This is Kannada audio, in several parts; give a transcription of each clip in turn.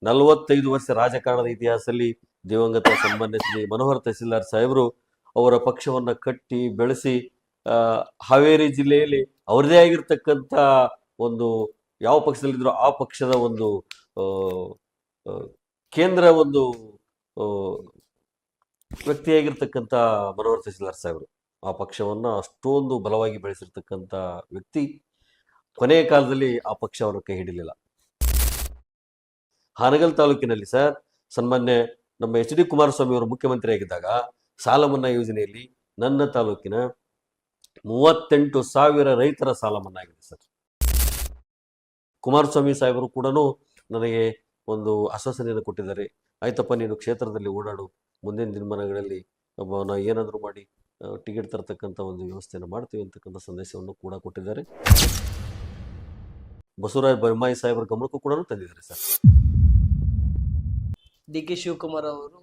45 ವರ್ಷ ರಾಜಕಾರಣದ ಇತಿಹಾಸದಲ್ಲಿ ದಿವಂಗತ ಸನ್ಮಾನ್ಯ ಶ್ರೀ ಮನೋಹರ್ ತಹಸೀಲ್ದಾರ್ ಸಾಹೇಬರು ಅವರ ಪಕ್ಷವನ್ನ ಕಟ್ಟಿ ಬೆಳೆಸಿ ಹಾವೇರಿ ಜಿಲ್ಲೆಯಲ್ಲಿ ಅವರದೇ ಆಗಿರ್ತಕ್ಕಂಥ ಒಂದು ಯಾವ ಪಕ್ಷದಲ್ಲಿದ್ರು ಆ ಪಕ್ಷದ ಒಂದು ಕೇಂದ್ರ ಒಂದು ವ್ಯಕ್ತಿಯಾಗಿರ್ತಕ್ಕಂಥ ಮನೋಹರ್ ತಹಸೀಲ್ದಾರ್ ಸಾಹೇಬರು ಆ ಪಕ್ಷವನ್ನ ಅಷ್ಟೊಂದು ಬಲವಾಗಿ ಬೆಳೆಸಿರ್ತಕ್ಕಂಥ ವ್ಯಕ್ತಿ ಕೊನೆಯ ಕಾಲದಲ್ಲಿ ಆ ಪಕ್ಷವನ್ನು ಕೈ ಹಿಡಿಲಿಲ್ಲ. ಹಾನಗಲ್ ತಾಲೂಕಿನಲ್ಲಿ ಸರ್ ಸನ್ಮಾನ್ಯ ನಮ್ಮ ಎಚ್ ಡಿ ಕುಮಾರಸ್ವಾಮಿ ಅವರು ಮುಖ್ಯಮಂತ್ರಿ ಆಗಿದ್ದಾಗ ಸಾಲ ಮನ್ನಾ ಯೋಜನೆಯಲ್ಲಿ ನನ್ನ ತಾಲೂಕಿನ 38,000 ರೈತರ ಸಾಲ ಮನ್ನಾ ಆಗಿದೆ ಸರ್. ಕುಮಾರಸ್ವಾಮಿ ಸಾಹೇಬರು ಕೂಡ ನನಗೆ ಒಂದು ಆಶ್ವಾಸನೆಯನ್ನು ಕೊಟ್ಟಿದ್ದಾರೆ. ಆಯ್ತಪ್ಪ, ನೀನು ಕ್ಷೇತ್ರದಲ್ಲಿ ಓಡಾಡು, ಮುಂದಿನ ದಿನಮಾನಗಳಲ್ಲಿ ನಾವು ಏನಾದರೂ ಮಾಡಿ ಟಿಕೆಟ್ ತರತಕ್ಕಂಥ ಒಂದು ವ್ಯವಸ್ಥೆಯನ್ನು ಮಾಡ್ತೀವಿ ಅಂತಕ್ಕಂಥ ಸಂದೇಶವನ್ನು ಕೂಡ ಕೊಟ್ಟಿದ್ದಾರೆ. ಬಸವರಾಜ ಬೊಮ್ಮಾಯಿ ಸಾಹೇಬರ ಗಮನಕ್ಕೂ ಕೂಡ ತಂದಿದ್ದಾರೆ ಸರ್. ಡಿ ಕೆ ಶಿವಕುಮಾರ್ ಅವರು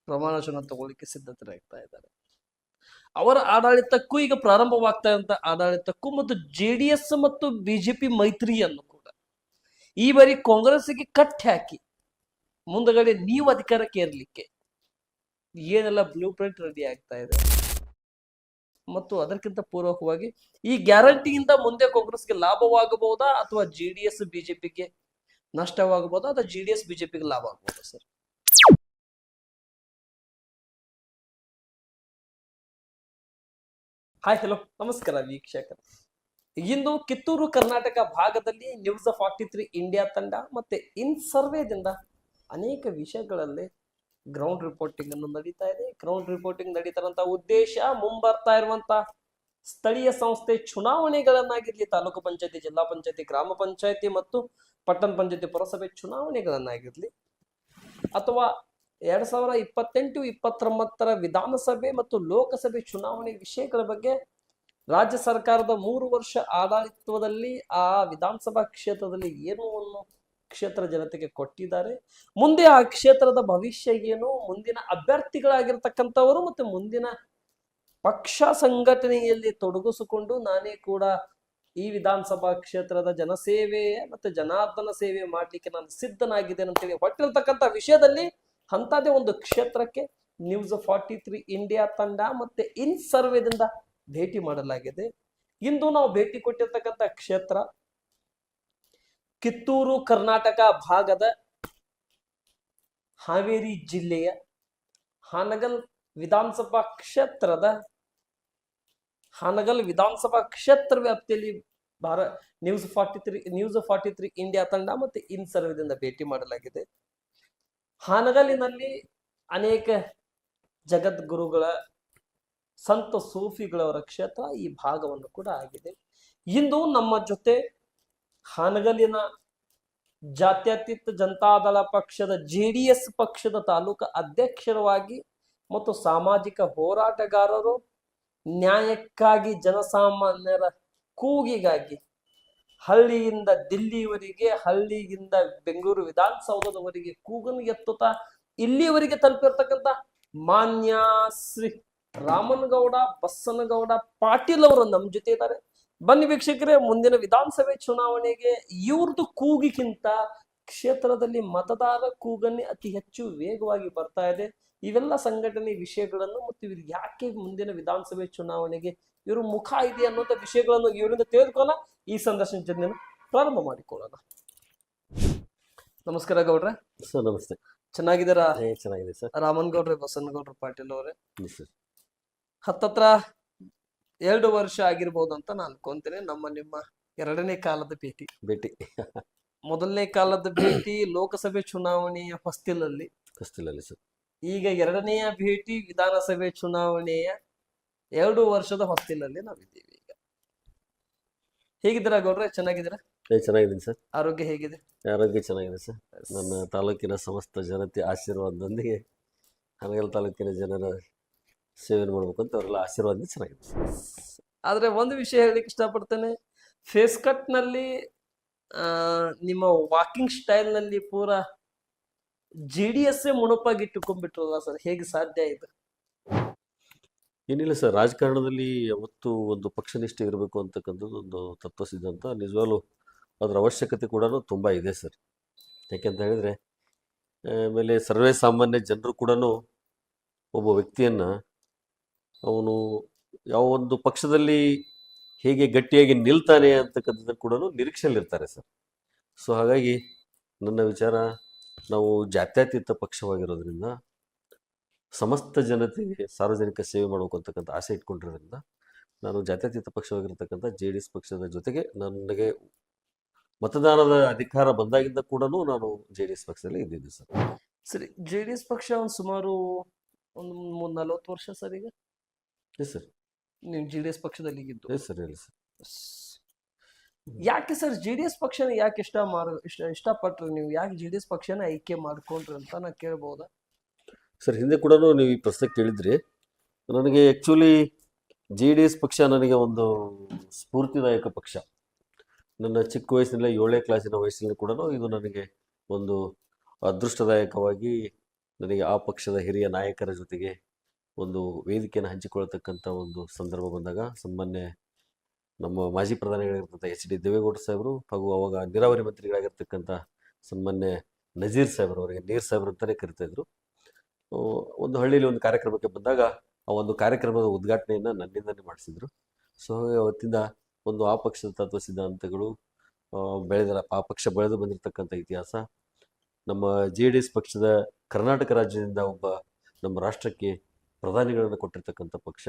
ಪ್ರಮಾಣ ವಚನ ತಗೊಳ್ಳಿಕ್ಕೆ ಸಿದ್ಧತೆ ಆಗ್ತಾ ಇದ್ದಾರೆ. ಅವರ ಆಡಳಿತಕ್ಕೂ ಈಗ ಪ್ರಾರಂಭವಾಗ್ತಾ ಇರುವಂತ ಆಡಳಿತಕ್ಕೂ ಮತ್ತು JDS ಮತ್ತು ಬಿಜೆಪಿ ಮೈತ್ರಿಯನ್ನು ಕೂಡ ಈ ಬಾರಿ ಕಾಂಗ್ರೆಸ್ಗೆ ಕಟ್ಟಿ ಹಾಕಿ ಮುಂದಗಡೆ ನೀವು ಅಧಿಕಾರಕ್ಕೆ ಏರ್ಲಿಕ್ಕೆ ಏನೆಲ್ಲ ಬ್ಲೂ ಪ್ರಿಂಟ್ ರೆಡಿ ಆಗ್ತಾ ಇದೆ ಮತ್ತು ಅದಕ್ಕಿಂತ ಪೂರ್ವಕವಾಗಿ ಈ ಗ್ಯಾರಂಟಿಯಿಂದ ಮುಂದೆ ಕಾಂಗ್ರೆಸ್ಗೆ ಲಾಭವಾಗಬಹುದಾ ಅಥವಾ JDS ಬಿಜೆಪಿಗೆ ನಷ್ಟವಾಗಬಹುದಾ ಅಥವಾ JDS ಬಿಜೆಪಿಗೆ ಲಾಭ ಆಗಬಹುದಾ ಸರ್? ಹಾಯ್, ಹಲೋ, ನಮಸ್ಕಾರ ವೀಕ್ಷಕರು. ಇಂದು ಕಿತ್ತೂರು ಕರ್ನಾಟಕ ಭಾಗದಲ್ಲಿ ನ್ಯೂಸ್ 43 ಇಂಡಿಯಾ ತಂಡ ಮತ್ತೆ ಇನ್ ಸರ್ವೇದಿಂದ ಅನೇಕ ವಿಷಯಗಳಲ್ಲಿ ಗ್ರೌಂಡ್ ರಿಪೋರ್ಟಿಂಗ್ ಅನ್ನು ನಡೀತಾ ಇದೆ. ಗ್ರೌಂಡ್ ರಿಪೋರ್ಟಿಂಗ್ ನಡೀತಾರಂತ ಉದ್ದೇಶ ಮುಂಬರ್ತಾ ಇರುವಂತ ಸ್ಥಳೀಯ ಸಂಸ್ಥೆ ಚುನಾವಣೆಗಳನ್ನಾಗಿರ್ಲಿ, ತಾಲೂಕು ಪಂಚಾಯತಿ, ಜಿಲ್ಲಾ ಪಂಚಾಯತಿ, ಗ್ರಾಮ ಪಂಚಾಯತಿ ಮತ್ತು ಪಟ್ಟಣ ಪಂಚಾಯತಿ, ಪುರಸಭೆ ಚುನಾವಣೆಗಳನ್ನಾಗಿರ್ಲಿ ಅಥವಾ 2028-29 ವಿಧಾನಸಭೆ ಮತ್ತು ಲೋಕಸಭೆ ಚುನಾವಣೆ ವಿಷಯಗಳ ಬಗ್ಗೆ ರಾಜ್ಯ ಸರ್ಕಾರದ 3 ವರ್ಷ ಆಡಳಿತದಲ್ಲಿ ಆ ವಿಧಾನಸಭಾ ಕ್ಷೇತ್ರದಲ್ಲಿ ಏನು ಕ್ಷೇತ್ರ ಜನತೆಗೆ ಕೊಟ್ಟಿದ್ದಾರೆ, ಮುಂದೆ ಆ ಕ್ಷೇತ್ರದ ಭವಿಷ್ಯ ಏನು, ಮುಂದಿನ ಅಭ್ಯರ್ಥಿಗಳಾಗಿರ್ತಕ್ಕಂಥವರು ಮತ್ತೆ ಮುಂದಿನ ಪಕ್ಷ ಸಂಘಟನೆಯಲ್ಲಿ ತೊಡಗಿಸಿಕೊಂಡು ನಾನೇ ಕೂಡ ಈ ವಿಧಾನಸಭಾ ಕ್ಷೇತ್ರದ ಜನಸೇವೆ ಮತ್ತೆ ಜನಾರ್ದನ ಸೇವೆ ಮಾಡ್ಲಿಕ್ಕೆ ನಾನು ಸಿದ್ಧನಾಗಿದ್ದೇನೆ ಅಂತೇಳಿ ಹೊಟ್ಟಿರ್ತಕ್ಕಂಥ ವಿಷಯದಲ್ಲಿ ಅಂತದೇ ಒಂದು ಕ್ಷೇತ್ರಕ್ಕೆ ನ್ಯೂಸ್ 43 ಇಂಡಿಯಾ ತಂಡ ಮತ್ತೆ ಇನ್ ಸರ್ವೇದಿಂದ ಭೇಟಿ ಮಾಡಲಾಗಿದೆ. ಇಂದು ನಾವು ಭೇಟಿ ಕೊಟ್ಟಿರ್ತಕ್ಕಂಥ ಕ್ಷೇತ್ರ ಕಿತ್ತೂರು ಕರ್ನಾಟಕ ಭಾಗದ ಹಾವೇರಿ ಜಿಲ್ಲೆಯ ಹಾನಗಲ್ ವಿಧಾನಸಭಾ ಕ್ಷೇತ್ರ ವ್ಯಾಪ್ತಿಯಲ್ಲಿ ನ್ಯೂಸ್ 43 ಇಂಡಿಯಾ ತಂಡ ಮತ್ತೆ ಇನ್ ಸರ್ವೇದಿಂದ ಭೇಟಿ ಮಾಡಲಾಗಿದೆ. ಹಾನಗಲಿನಲ್ಲಿ ಅನೇಕ ಜಗದ್ಗುರುಗಳ ಸಂತ ಸೂಫಿಗಳವರ ಕ್ಷೇತ್ರ ಈ ಭಾಗವನ್ನು ಕೂಡ ಆಗಿದೆ. ಇಂದು ನಮ್ಮ ಜೊತೆ ಹಾನಗಲಿನ ಜಾತ್ಯತೀತ ಜನತಾದಳ ಪಕ್ಷದ JDS ಪಕ್ಷದ ತಾಲೂಕು ಅಧ್ಯಕ್ಷರವಾಗಿ ಮತ್ತು ಸಾಮಾಜಿಕ ಹೋರಾಟಗಾರರು, ನ್ಯಾಯಕ್ಕಾಗಿ ಜನಸಾಮಾನ್ಯರ ಕೂಗಿಗಾಗಿ ಹಳ್ಳಿಯಿಂದ ದಿಲ್ಲಿಯವರೆಗೆ, ಹಳ್ಳಿಯಿಂದ ಬೆಂಗಳೂರು ವಿಧಾನಸೌಧದವರೆಗೆ ಕೂಗನ್ನು ಎತ್ತುತ್ತಾ ಇಲ್ಲಿಯವರೆಗೆ ತಲುಪಿರ್ತಕ್ಕಂಥ ಮಾನ್ಯ ಶ್ರೀ ರಾಮನಗೌಡ ಬಸನಗೌಡ ಪಾಟೀಲ್ ಅವರು ನಮ್ಮ ಜೊತೆ ಇದ್ದಾರೆ. ಬನ್ನಿ ವೀಕ್ಷಕರೇ, ಮುಂದಿನ ವಿಧಾನಸಭೆ ಚುನಾವಣೆಗೆ ಇವ್ರದ್ದು ಕೂಗಿಗಿಂತ ಕ್ಷೇತ್ರದಲ್ಲಿ ಮತದಾರ ಕೂಗನ್ನೇ ಅತಿ ಹೆಚ್ಚು ವೇಗವಾಗಿ ಬರ್ತಾ ಇದೆ. ಇವೆಲ್ಲ ಸಂಘಟನೆ ವಿಷಯಗಳನ್ನು ಮತ್ತು ಇವ್ರಿಗೆ ಯಾಕೆ ಮುಂದಿನ ವಿಧಾನಸಭೆ ಚುನಾವಣೆಗೆ ಇವರು ಮುಖ ಇದೆ ಅನ್ನುವಂಥ ವಿಷಯಗಳನ್ನು ಇವರಿಂದ ತಿಳಿದುಕೊಳ್ಳೋಣ. ಈ ಸಂದರ್ಶನ ಜೊತೆ ಪ್ರಾರಂಭ ಮಾಡಿಕೊಳ್ಳೋಣ. ನಮಸ್ಕಾರ ಗೌಡ್ರೆ. ಸರ್ ನಮಸ್ತೆ. ಚೆನ್ನಾಗಿದ್ದೀರಾ? ಚೆನ್ನಾಗಿದೆ ಸರ್. ರಾಮನಗೌಡ್ರೆ ಬಸನಗೌಡ್ರ ಪಾಟೀಲ್ ಅವರೇ, ಹತ್ತತ್ರ 2 ವರ್ಷ ಆಗಿರ್ಬೋದು ಅಂತ ನಾನು ಅನ್ಕೊಂತೇನೆ ನಿಮ್ಮ 2ನೇ ಕಾಲದ ಭೇಟಿ. ಮೊದಲನೇ ಕಾಲದ ಭೇಟಿ ಲೋಕಸಭೆ ಚುನಾವಣೆಯ ಹೊಸ್ತಿಲಲ್ಲಿ ಸರ್. ಈಗ 2ನೆಯ ಭೇಟಿ ವಿಧಾನಸಭೆ ಚುನಾವಣೆಯ 2 ವರ್ಷದ ಹೊಸ್ತಿಲಲ್ಲಿ ನಾವಿದ್ದೀವಿ. ಈಗ ಹೇಗಿದ್ದೀರಾ ಗೌಡ್ರೆ? ಚೆನ್ನಾಗಿದ್ದೀರಾ? ಚೆನ್ನಾಗಿದ್ದೀನಿ ಸರ್. ಆರೋಗ್ಯ ಹೇಗಿದೆ? ಆರೋಗ್ಯ ಚೆನ್ನಾಗಿದೆ ಸರ್. ನನ್ನ ತಾಲೂಕಿನ ಸಮಸ್ತ ಜನತೆ ಆಶೀರ್ವಾದದೊಂದಿಗೆ ಹಾನಗಲ್ ತಾಲೂಕಿನ ಜನರ ಸೇವೆ ಮಾಡ್ಬೇಕು ಅಂತ ಅವರೆಲ್ಲ ಆಶೀರ್ವಾದ ಚೆನ್ನಾಗಿದೆ. ಆದ್ರೆ ಒಂದು ವಿಷಯ ಹೇಳಲಿಕ್ಕೆ ಇಷ್ಟಪಡ್ತೇನೆ, ಫೇಸ್ ಕಟ್ ನಲ್ಲಿ ನಿಮ್ಮ ವಾಕಿಂಗ್ ಸ್ಟೈಲ್ ನಲ್ಲಿ ಪೂರಾ JDS ಮುಣಪಾಗಿಟ್ಟುಕೊಂಡ್ಬಿಟ್ರಲ್ಲ ಸರ್, ಹೇಗೆ ಸಾಧ್ಯ ಇದೆ? ಏನಿಲ್ಲ ಸರ್, ರಾಜಕಾರಣದಲ್ಲಿ ಯಾವತ್ತು ಒಂದು ಪಕ್ಷನಿಷ್ಠೆ ಇರಬೇಕು ಅಂತಕ್ಕಂಥದ್ದು ಒಂದು ತತ್ವ ಸಿದ್ಧಾಂತ. ನಿಜವಾಗ್ಲೂ ಅದರ ಅವಶ್ಯಕತೆ ಕೂಡ ತುಂಬಾ ಇದೆ ಸರ್. ಯಾಕೆಂತ ಹೇಳಿದ್ರೆ ಆಮೇಲೆ ಸರ್ವೇ ಸಾಮಾನ್ಯ ಜನರು ಕೂಡ ಒಬ್ಬ ವ್ಯಕ್ತಿಯನ್ನ ಅವನು ಯಾವ ಒಂದು ಪಕ್ಷದಲ್ಲಿ ಹೇಗೆ ಗಟ್ಟಿಯಾಗಿ ನಿಲ್ತಾನೆ ಅಂತಕ್ಕಂಥದ್ದು ಕೂಡ ನಿರೀಕ್ಷೆಯಲ್ಲಿರ್ತಾರೆ ಸರ್. ಸೊ ಹಾಗಾಗಿ ನನ್ನ ವಿಚಾರ, ನಾವು ಜಾತ್ಯತೀತ ಪಕ್ಷವಾಗಿರೋದ್ರಿಂದ ಸಮಸ್ತ ಜನತೆಗೆ ಸಾರ್ವಜನಿಕ ಸೇವೆ ಮಾಡಬೇಕು ಅಂತಕ್ಕಂಥ ಆಸೆ ಇಟ್ಕೊಂಡಿರೋದ್ರಿಂದ ನಾನು ಜಾತ್ಯತೀತ ಪಕ್ಷವಾಗಿರ್ತಕ್ಕಂಥ JDS ಪಕ್ಷದ ಜೊತೆಗೆ ನನಗೆ ಮತದಾನದ ಅಧಿಕಾರ ಬಂದಾಗಿಂದ ಕೂಡ ನಾನು JDS ಪಕ್ಷದಲ್ಲಿ ಇದ್ದಿದ್ದೆ ಸರ್. ಸರಿ, JDS ಪಕ್ಷ ಒಂದು ಸುಮಾರು ಒಂದು 40 ವರ್ಷ ಸರ್ ಈಗ ಎಸ್ ಸರ್, ನೀವು JDS ಪಕ್ಷದಲ್ಲಿ ಇದ್ದು. ಎಸ್ ಸರ್, ಹೇಳಿ ಸರ್. ಯಾಕೆ ಸರ್ JDS ಪಕ್ಷನ ಯಾಕೆ ಇಷ್ಟಪಟ್ರಿ ನೀವು? ಯಾಕೆ JDS ಪಕ್ಷನ ಆಯ್ಕೆ ಮಾಡ್ಕೊಂಡ್ರಿ ಅಂತ ನಾ ಕೇಳ್ಬೋದಾ? ಸರ್, ಹಿಂದೆ ಕೂಡ ನೀವು ಈ ಪ್ರಶ್ನೆ ಕೇಳಿದ್ರಿ. ನನಗೆ ಆ್ಯಕ್ಚುಲಿ JDS ಪಕ್ಷ ನನಗೆ ಒಂದು ಸ್ಫೂರ್ತಿದಾಯಕ ಪಕ್ಷ. ನನ್ನ ಚಿಕ್ಕ ವಯಸ್ಸಿನಲ್ಲಿ 7ನೇ ಕ್ಲಾಸಿನ ವಯಸ್ಸಿನಲ್ಲಿ ಕೂಡ ಇದು ನನಗೆ ಒಂದು ಅದೃಷ್ಟದಾಯಕವಾಗಿ ನನಗೆ ಆ ಪಕ್ಷದ ಹಿರಿಯ ನಾಯಕರ ಜೊತೆಗೆ ಒಂದು ವೇದಿಕೆಯನ್ನು ಹಂಚಿಕೊಳ್ತಕ್ಕಂಥ ಒಂದು ಸಂದರ್ಭ ಬಂದಾಗ ಸನ್ಮಾನ್ಯ ನಮ್ಮ ಮಾಜಿ ಪ್ರಧಾನಿಗಳಾಗಿರ್ತಕ್ಕಂಥ HD ದೇವೇಗೌಡ ಸಾಹೇಬರು ಹಾಗೂ ಅವಾಗ ನೀರಾವರಿ ಮಂತ್ರಿಗಳಾಗಿರ್ತಕ್ಕಂಥ ಸನ್ಮಾನ್ಯ ನಜೀರ್ ಸಾಹೇಬರು, ಅವರಿಗೆ ನೀರ್ ಸಾಹೇಬರು ಅಂತಲೇ ಕರಿತಾ ಇದ್ರು, ಒಂದು ಹಳ್ಳಿಯಲ್ಲಿ ಒಂದು ಕಾರ್ಯಕ್ರಮಕ್ಕೆ ಬಂದಾಗ ಆ ಒಂದು ಕಾರ್ಯಕ್ರಮದ ಉದ್ಘಾಟನೆಯನ್ನು ನನ್ನಿಂದನೇ ಮಾಡಿಸಿದ್ರು. ಸೊ ಅವತ್ತಿಂದ ಒಂದು ಆ ಪಕ್ಷದ ತತ್ವ ಸಿದ್ಧಾಂತಗಳು ಆ ಪಕ್ಷ ಬೆಳೆದು ಬಂದಿರತಕ್ಕಂಥ ಇತಿಹಾಸ, ನಮ್ಮ JDS ಪಕ್ಷದ ಕರ್ನಾಟಕ ರಾಜ್ಯದಿಂದ ಒಬ್ಬ ನಮ್ಮ ರಾಷ್ಟ್ರಕ್ಕೆ ಪ್ರಧಾನಿಗಳನ್ನು ಕೊಟ್ಟಿರ್ತಕ್ಕಂಥ ಪಕ್ಷ,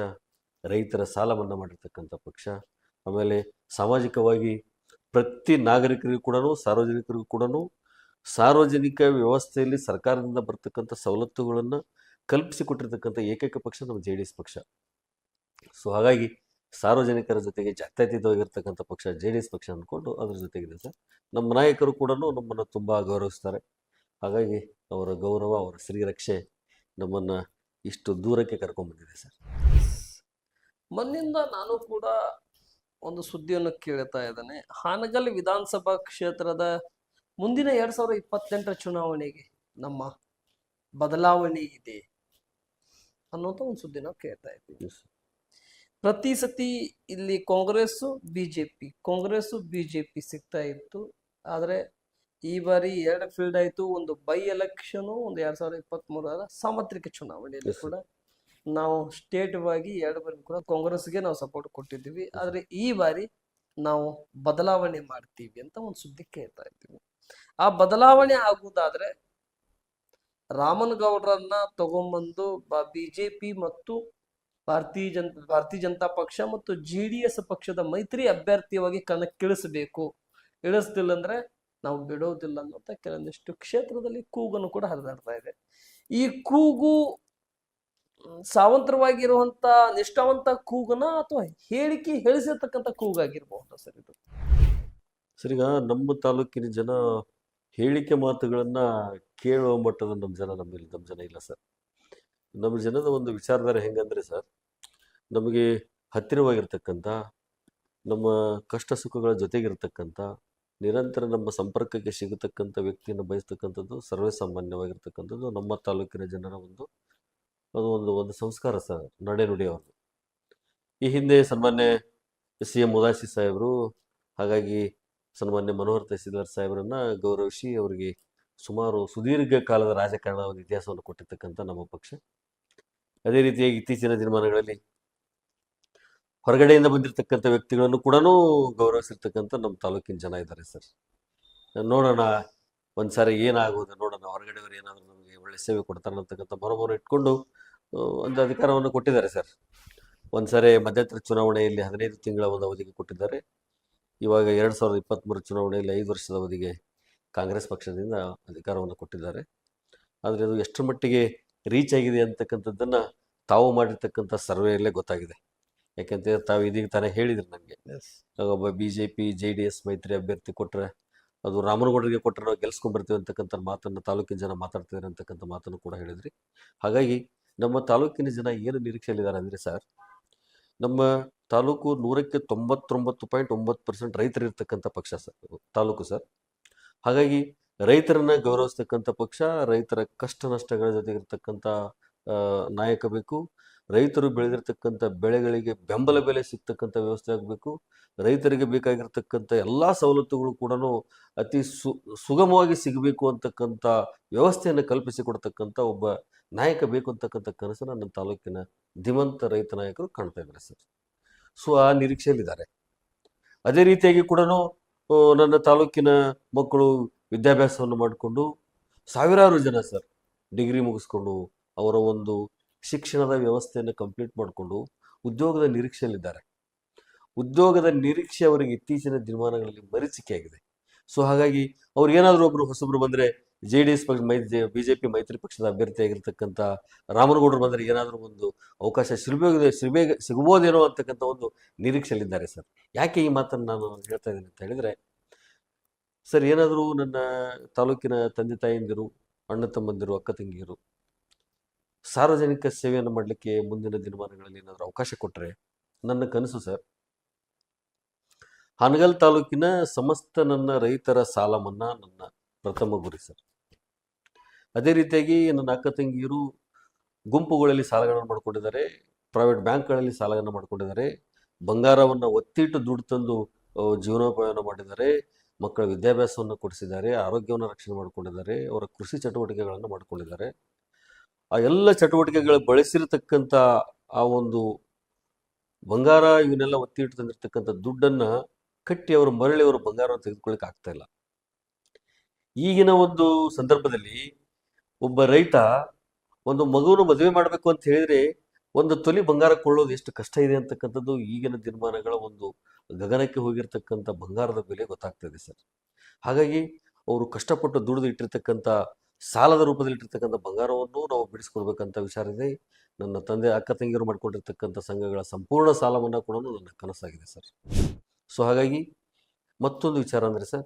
ರೈತರ ಸಾಲ ಮನ್ನಾ ಮಾಡಿರ್ತಕ್ಕಂಥ ಪಕ್ಷ, ಆಮೇಲೆ ಸಾಮಾಜಿಕವಾಗಿ ಪ್ರತಿ ನಾಗರಿಕರಿಗೂ ಕೂಡ ಸಾರ್ವಜನಿಕರಿಗೂ ಕೂಡ ಸಾರ್ವಜನಿಕ ವ್ಯವಸ್ಥೆಯಲ್ಲಿ ಸರ್ಕಾರದಿಂದ ಬರ್ತಕ್ಕಂಥ ಸವಲತ್ತುಗಳನ್ನು ಕಲ್ಪಿಸಿಕೊಟ್ಟಿರ್ತಕ್ಕಂಥ ಏಕೈಕ ಪಕ್ಷ ನಮ್ಮ JDS ಪಕ್ಷ. ಸೊ ಹಾಗಾಗಿ ಸಾರ್ವಜನಿಕರ ಜೊತೆಗೆ ಜಾತ್ಯತೀತವಾಗಿರ್ತಕ್ಕಂಥ ಪಕ್ಷ JDS ಪಕ್ಷ ಅಂದ್ಕೊಂಡು ಅದ್ರ ಜೊತೆಗಿದೆ ಸರ್. ನಮ್ಮ ನಾಯಕರು ಕೂಡ ನಮ್ಮನ್ನು ತುಂಬ ಗೌರವಿಸ್ತಾರೆ. ಹಾಗಾಗಿ ಅವರ ಗೌರವ, ಅವರ ಶ್ರೀರಕ್ಷೆ ನಮ್ಮನ್ನು ಇಷ್ಟು ದೂರಕ್ಕೆ ಕರ್ಕೊಂಡ್ಬಂದಿದೆ ಸರ್. ಮೊನ್ನಿಂದ ನಾನು ಕೂಡ ಒಂದು ಸುದ್ದಿಯನ್ನು ಕೇಳ್ತಾ ಇದ್ದೇನೆ. ಹಾನಗಲ್ ವಿಧಾನಸಭಾ ಕ್ಷೇತ್ರದ ಮುಂದಿನ 2028ರ ಚುನಾವಣೆಗೆ ನಮ್ಮ ಬದಲಾವಣೆ ಇದೆ ಅನ್ನೋಂಥ ಒಂದು ಸುದ್ದಿ ನಾವು ಕೇಳ್ತಾ ಇದ್ದೀವಿ. ಪ್ರತಿ ಸತಿ ಇಲ್ಲಿ ಕಾಂಗ್ರೆಸ್ಸು ಬಿಜೆಪಿ ಸಿಗ್ತಾ ಇತ್ತು. ಆದರೆ ಈ ಬಾರಿ 2 ಫೀಲ್ಡ್ ಆಯ್ತು. ಒಂದು ಬೈ ಎಲೆಕ್ಷನ್, ಒಂದು 2023ರ ಸಾರ್ವತ್ರಿಕ ಚುನಾವಣೆಯಲ್ಲಿ ಕೂಡ ನಾವು ಸ್ಟೇಟ್ ವಾಗಿ 2 ಬಾರಿ ಕೂಡ ಕಾಂಗ್ರೆಸ್ಗೆ ನಾವು ಸಪೋರ್ಟ್ ಕೊಟ್ಟಿದ್ದೀವಿ. ಆದ್ರೆ ಈ ಬಾರಿ ನಾವು ಬದಲಾವಣೆ ಮಾಡ್ತೀವಿ ಅಂತ ಒಂದು ಸುದ್ದಿ ಕೇಳ್ತಾ ಇದ್ದೀವಿ. ಆ ಬದಲಾವಣೆ ಆಗುವುದಾದ್ರೆ ರಾಮನಗೌಡರನ್ನ ತಗೊಂಬಂದು ಬಿಜೆಪಿ ಮತ್ತು ಭಾರತೀಯ ಜನತಾ ಪಕ್ಷ ಮತ್ತು JDS ಪಕ್ಷದ ಮೈತ್ರಿ ಅಭ್ಯರ್ಥಿಯಾಗಿ ಕಣಕ್ಕಿಳಿಸಬೇಕು. ಇಳಿಸ್ತಿಲ್ಲ ಅಂದ್ರೆ ನಾವು ಬಿಡೋದಿಲ್ಲ ಅನ್ನೋಂಥ ಕೆಲವೊಂದಿಷ್ಟು ಕ್ಷೇತ್ರದಲ್ಲಿ ಕೂಗನ್ನು ಕೂಡ ಹರಿದಾಡ್ತಾ ಇದೆ. ಈ ಕೂಗು ಸಾವಂತರವಾಗಿರುವಂತ ನಿಷ್ಠಾವಂತ ಕೂಗನ ಅಥವಾ ಹೇಳಿಸಿರ್ತಕ್ಕಂಥ ಕೂಗಾಗಿರ್ಬಹುದು ಸರ್ ಇದು? ಸರ್, ಈಗ ನಮ್ಮ ತಾಲೂಕಿನ ಜನ ಹೇಳಿಕೆ ಮಾತುಗಳನ್ನ ಕೇಳುವ ಮಟ್ಟದ ನಮ್ಮ ಜನ ಇಲ್ಲ ಸರ್. ನಮ್ಮ ಜನದ ಒಂದು ವಿಚಾರಧಾರೆ ಹೆಂಗಂದ್ರೆ ಸರ್, ನಮಗೆ ಹತ್ತಿರವಾಗಿರ್ತಕ್ಕಂಥ, ನಮ್ಮ ಕಷ್ಟ ಸುಖಗಳ ಜೊತೆಗಿರ್ತಕ್ಕಂಥ, ನಿರಂತರ ನಮ್ಮ ಸಂಪರ್ಕಕ್ಕೆ ಸಿಗತಕ್ಕಂಥ ವ್ಯಕ್ತಿಯನ್ನು ಬಯಸ್ತಕ್ಕಂಥದ್ದು ಸರ್ವೇ ಸಾಮಾನ್ಯವಾಗಿರ್ತಕ್ಕಂಥದ್ದು ನಮ್ಮ ತಾಲೂಕಿನ ಜನರ ಒಂದು ಸಂಸ್ಕಾರ ಸರ್, ನಡೆನುಡಿಯವ್ರದ್ದು. ಈ ಹಿಂದೆ ಸನ್ಮಾನ್ಯ CM ಉದಾಸಿ ಸಾಹೇಬರು, ಹಾಗಾಗಿ ಸನ್ಮಾನ್ಯ ಮನೋಹರ್ ತಹಸೀಲ್ದಾರ್ ಸಾಹೇಬರನ್ನ ಗೌರವಿಸಿ ಅವರಿಗೆ ಸುಮಾರು ಸುದೀರ್ಘ ಕಾಲದ ರಾಜಕಾರಣ ಒಂದು ಇತಿಹಾಸವನ್ನು ಕೊಟ್ಟಿರ್ತಕ್ಕಂಥ ನಮ್ಮ ಪಕ್ಷ. ಅದೇ ರೀತಿಯಾಗಿ ಇತ್ತೀಚಿನ ದಿನಮಾನಗಳಲ್ಲಿ ಹೊರಗಡೆಯಿಂದ ಬಂದಿರತಕ್ಕಂಥ ವ್ಯಕ್ತಿಗಳನ್ನು ಕೂಡ ಗೌರವಿಸಿರ್ತಕ್ಕಂಥ ನಮ್ಮ ತಾಲೂಕಿನ ಜನ ಇದ್ದಾರೆ ಸರ್. ನೋಡೋಣ ಒಂದ್ಸಾರಿ ಏನಾಗೋದು ನೋಡೋಣ, ಹೊರಗಡೆಯವರು ಏನಾದರೂ ನಮಗೆ ಒಳ್ಳೆ ಸೇವೆ ಕೊಡ್ತಾರೆ ಅಂತಕ್ಕಂಥ ಮನೋಭಾವನೆ ಇಟ್ಕೊಂಡು ಒಂದು ಅಧಿಕಾರವನ್ನು ಕೊಟ್ಟಿದ್ದಾರೆ ಸರ್. ಒಂದ್ಸಾರಿ ಮಧ್ಯಂತರ ಚುನಾವಣೆಯಲ್ಲಿ 15 ತಿಂಗಳ ಒಂದು ಅವಧಿಗೆ ಕೊಟ್ಟಿದ್ದಾರೆ. ಇವಾಗ 2023 ಚುನಾವಣೆಯಲ್ಲಿ 5 ವರ್ಷದ ಅವಧಿಗೆ ಕಾಂಗ್ರೆಸ್ ಪಕ್ಷದಿಂದ ಅಧಿಕಾರವನ್ನು ಕೊಟ್ಟಿದ್ದಾರೆ. ಆದರೆ ಅದು ಎಷ್ಟರ ಮಟ್ಟಿಗೆ ರೀಚ್ ಆಗಿದೆ ಅಂತಕ್ಕಂಥದ್ದನ್ನು ತಾವು ಮಾಡಿರ್ತಕ್ಕಂಥ ಸರ್ವೆಯಲ್ಲೇ ಗೊತ್ತಾಗಿದೆ. ಯಾಕೆಂತಂದ್ರೆ ತಾವು ಇದೀಗ ತಾನೇ ಹೇಳಿದ್ರಿ ನನಗೆ, ಒಬ್ಬ BJP JDS ಮೈತ್ರಿ ಅಭ್ಯರ್ಥಿ ಕೊಟ್ಟರೆ ಅದು ರಾಮನಗೌಡರಿಗೆ ಕೊಟ್ಟರೆ ನಾವು ಗೆಲ್ಸ್ಕೊಂಡ್ಬರ್ತೀವಿ ಅಂತಕ್ಕಂಥ ಮಾತನ್ನು ತಾಲೂಕಿನ ಜನ ಮಾತಾಡ್ತಿದ್ದಾರೆ ಅಂತಕ್ಕಂಥ ಮಾತನ್ನು ಕೂಡ ಹೇಳಿದ್ರಿ. ಹಾಗಾಗಿ ನಮ್ಮ ತಾಲೂಕಿನ ಜನ ಏನು ನಿರೀಕ್ಷೆಯಲ್ಲಿದ್ದಾರೆ ಅಂದರೆ ಸರ್, ನಮ್ಮ ತಾಲೂಕು 100ಕ್ಕೆ 99.9% ರೈತರು ಇರ್ತಕ್ಕಂಥ ಪಕ್ಷ ಸರ್, ತಾಲೂಕು ಸರ್. ಹಾಗಾಗಿ ರೈತರನ್ನ ಗೌರವಿಸ್ತಕ್ಕಂಥ ಪಕ್ಷ, ರೈತರ ಕಷ್ಟ ನಷ್ಟಗಳ ಜೊತೆಗಿರ್ತಕ್ಕಂಥ ನಾಯಕ ಬೇಕು. ರೈತರು ಬೆಳೆದಿರ್ತಕ್ಕಂಥ ಬೆಳೆಗಳಿಗೆ ಬೆಂಬಲ ಬೆಲೆ ಸಿಗ್ತಕ್ಕಂಥ ವ್ಯವಸ್ಥೆ ಆಗಬೇಕು. ರೈತರಿಗೆ ಬೇಕಾಗಿರ್ತಕ್ಕಂಥ ಎಲ್ಲ ಸವಲತ್ತುಗಳು ಕೂಡ ಅತಿ ಸುಗಮವಾಗಿ ಸಿಗಬೇಕು ಅಂತಕ್ಕಂಥ ವ್ಯವಸ್ಥೆಯನ್ನು ಕಲ್ಪಿಸಿಕೊಡ್ತಕ್ಕಂಥ ಒಬ್ಬ ನಾಯಕ ಬೇಕು ಅಂತಕ್ಕಂಥ ಕನಸನ್ನು ನನ್ನ ತಾಲೂಕಿನ ಧೀಮಂತ ರೈತ ನಾಯಕರು ಕಾಣ್ತಾ ಇದ್ದಾರೆ ಸರ್. ಸೊ ಆ ನಿರೀಕ್ಷೆಯಲ್ಲಿದ್ದಾರೆ. ಅದೇ ರೀತಿಯಾಗಿ ಕೂಡ ನನ್ನ ತಾಲೂಕಿನ ಮಕ್ಕಳು ವಿದ್ಯಾಭ್ಯಾಸವನ್ನು ಮಾಡಿಕೊಂಡು ಸಾವಿರಾರು ಜನ ಸರ್ ಡಿಗ್ರಿ ಮುಗಿಸ್ಕೊಂಡು ಅವರ ಒಂದು ಶಿಕ್ಷಣದ ವ್ಯವಸ್ಥೆಯನ್ನು ಕಂಪ್ಲೀಟ್ ಮಾಡಿಕೊಂಡು ಉದ್ಯೋಗದ ನಿರೀಕ್ಷೆಯಲ್ಲಿದ್ದಾರೆ. ಉದ್ಯೋಗದ ನಿರೀಕ್ಷೆ ಅವರಿಗೆ ಇತ್ತೀಚಿನ ದಿನಮಾನಗಳಲ್ಲಿ ಮರೀಚಿಕೆಯಾಗಿದೆ. ಸೊ ಹಾಗಾಗಿ ಅವ್ರು ಏನಾದರೂ ಒಬ್ಬರು ಹೊಸಬ್ರು ಬಂದರೆ JDS ಪಕ್ಷ BJP ಮೈತ್ರಿ ಪಕ್ಷದ ಅಭ್ಯರ್ಥಿಯಾಗಿರ್ತಕ್ಕಂಥ ರಾಮನಗೌಡರು ಬಂದರೆ ಏನಾದರೂ ಒಂದು ಅವಕಾಶ ಸಿಗಬಹುದೇನೋ ಅಂತಕ್ಕಂಥ ಒಂದು ನಿರೀಕ್ಷೆಯಲ್ಲಿದ್ದಾರೆ ಸರ್. ಯಾಕೆ ಈ ಮಾತನ್ನು ನಾನು ಹೇಳ್ತಾ ಇದ್ದೀನಿ ಅಂತ ಹೇಳಿದರೆ ಸರ್, ಏನಾದರೂ ನನ್ನ ತಾಲೂಕಿನ ತಂದೆ ತಾಯಂದಿರು, ಅಣ್ಣ ತಮ್ಮಂದಿರು, ಅಕ್ಕ ತಂಗಿಯರು ಸಾರ್ವಜನಿಕ ಸೇವೆಯನ್ನು ಮಾಡಲಿಕ್ಕೆ ಮುಂದಿನ ದಿನಮಾನಗಳಲ್ಲಿ ಏನಾದರೂ ಅವಕಾಶ ಕೊಟ್ಟರೆ ನನ್ನ ಕನಸು ಸರ್, ಹಾನಗಲ್ ತಾಲೂಕಿನ ಸಮಸ್ತ ನನ್ನ ರೈತರ ಸಾಲ ಮನ್ನಾ ನನ್ನ ಪ್ರಥಮ ಗುರಿ ಸರ್. ಅದೇ ರೀತಿಯಾಗಿ ನನ್ನ ಅಕ್ಕ ತಂಗಿಯರು ಗುಂಪುಗಳಲ್ಲಿ ಸಾಲಗಳನ್ನು ಮಾಡ್ಕೊಂಡಿದ್ದಾರೆ, ಪ್ರೈವೇಟ್ ಬ್ಯಾಂಕ್ಗಳಲ್ಲಿ ಸಾಲಗಳನ್ನು ಮಾಡ್ಕೊಂಡಿದ್ದಾರೆ, ಬಂಗಾರವನ್ನು ಒತ್ತಿಟ್ಟು ದುಡ್ಡು ತಂದು ಜೀವನೋಪಾಯವನ್ನು ಮಾಡಿದ್ದಾರೆ, ಮಕ್ಕಳ ವಿದ್ಯಾಭ್ಯಾಸವನ್ನು ಕೊಡಿಸಿದ್ದಾರೆ, ಆರೋಗ್ಯವನ್ನು ರಕ್ಷಣೆ ಮಾಡಿಕೊಂಡಿದ್ದಾರೆ, ಅವರ ಕೃಷಿ ಚಟುವಟಿಕೆಗಳನ್ನು ಮಾಡಿಕೊಂಡಿದ್ದಾರೆ. ಆ ಎಲ್ಲ ಚಟುವಟಿಕೆಗಳು ಬಳಸಿರತಕ್ಕಂಥ ಆ ಒಂದು ಬಂಗಾರ ಇವನ್ನೆಲ್ಲ ಒತ್ತಿಟ್ಟು ತಂದಿರತಕ್ಕಂಥ ದುಡ್ಡನ್ನು ಕಟ್ಟಿ ಅವರು ಮರಳಿ ಅವರು ಬಂಗಾರವನ್ನು ತೆಗೆದುಕೊಳ್ಳಿಕ್ಕೆ ಆಗ್ತಾ ಇಲ್ಲ. ಈಗಿನ ಒಂದು ಸಂದರ್ಭದಲ್ಲಿ ಒಬ್ಬ ರೈತ ಒಂದು ಮಗುವನ್ನು ಮದುವೆ ಮಾಡಬೇಕು ಅಂತ ಹೇಳಿದ್ರೆ ಒಂದು ತೊಲಿ ಬಂಗಾರ ಕೊಳ್ಳೋದು ಎಷ್ಟು ಕಷ್ಟ ಇದೆ ಅಂತಕ್ಕಂಥದ್ದು ಈಗಿನ ದಿನಮಾನಗಳ ಒಂದು ಗಗನಕ್ಕೆ ಹೋಗಿರ್ತಕ್ಕಂಥ ಬಂಗಾರದ ಬೆಲೆ ಗೊತ್ತಾಗ್ತದೆ ಸರ್. ಹಾಗಾಗಿ ಅವರು ಕಷ್ಟಪಟ್ಟು ದುಡಿದು ಇಟ್ಟಿರ್ತಕ್ಕಂಥ ಸಾಲದ ರೂಪದಲ್ಲಿ ಇಟ್ಟಿರ್ತಕ್ಕಂಥ ಬಂಗಾರವನ್ನು ನಾವು ಬಿಡಿಸ್ಕೊಡ್ಬೇಕಂತ ವಿಚಾರ ಇದೆ. ನನ್ನ ತಂದೆ ಅಕ್ಕ ತಂಗಿಯರು ಮಾಡ್ಕೊಂಡಿರ್ತಕ್ಕಂಥ ಸಂಘಗಳ ಸಂಪೂರ್ಣ ಸಾಲ ಮನ್ನಾ ಕೂಡ ನನ್ನ ಕನಸಾಗಿದೆ ಸರ್. ಸೊ ಹಾಗಾಗಿ ಮತ್ತೊಂದು ವಿಚಾರ ಅಂದರೆ ಸರ್,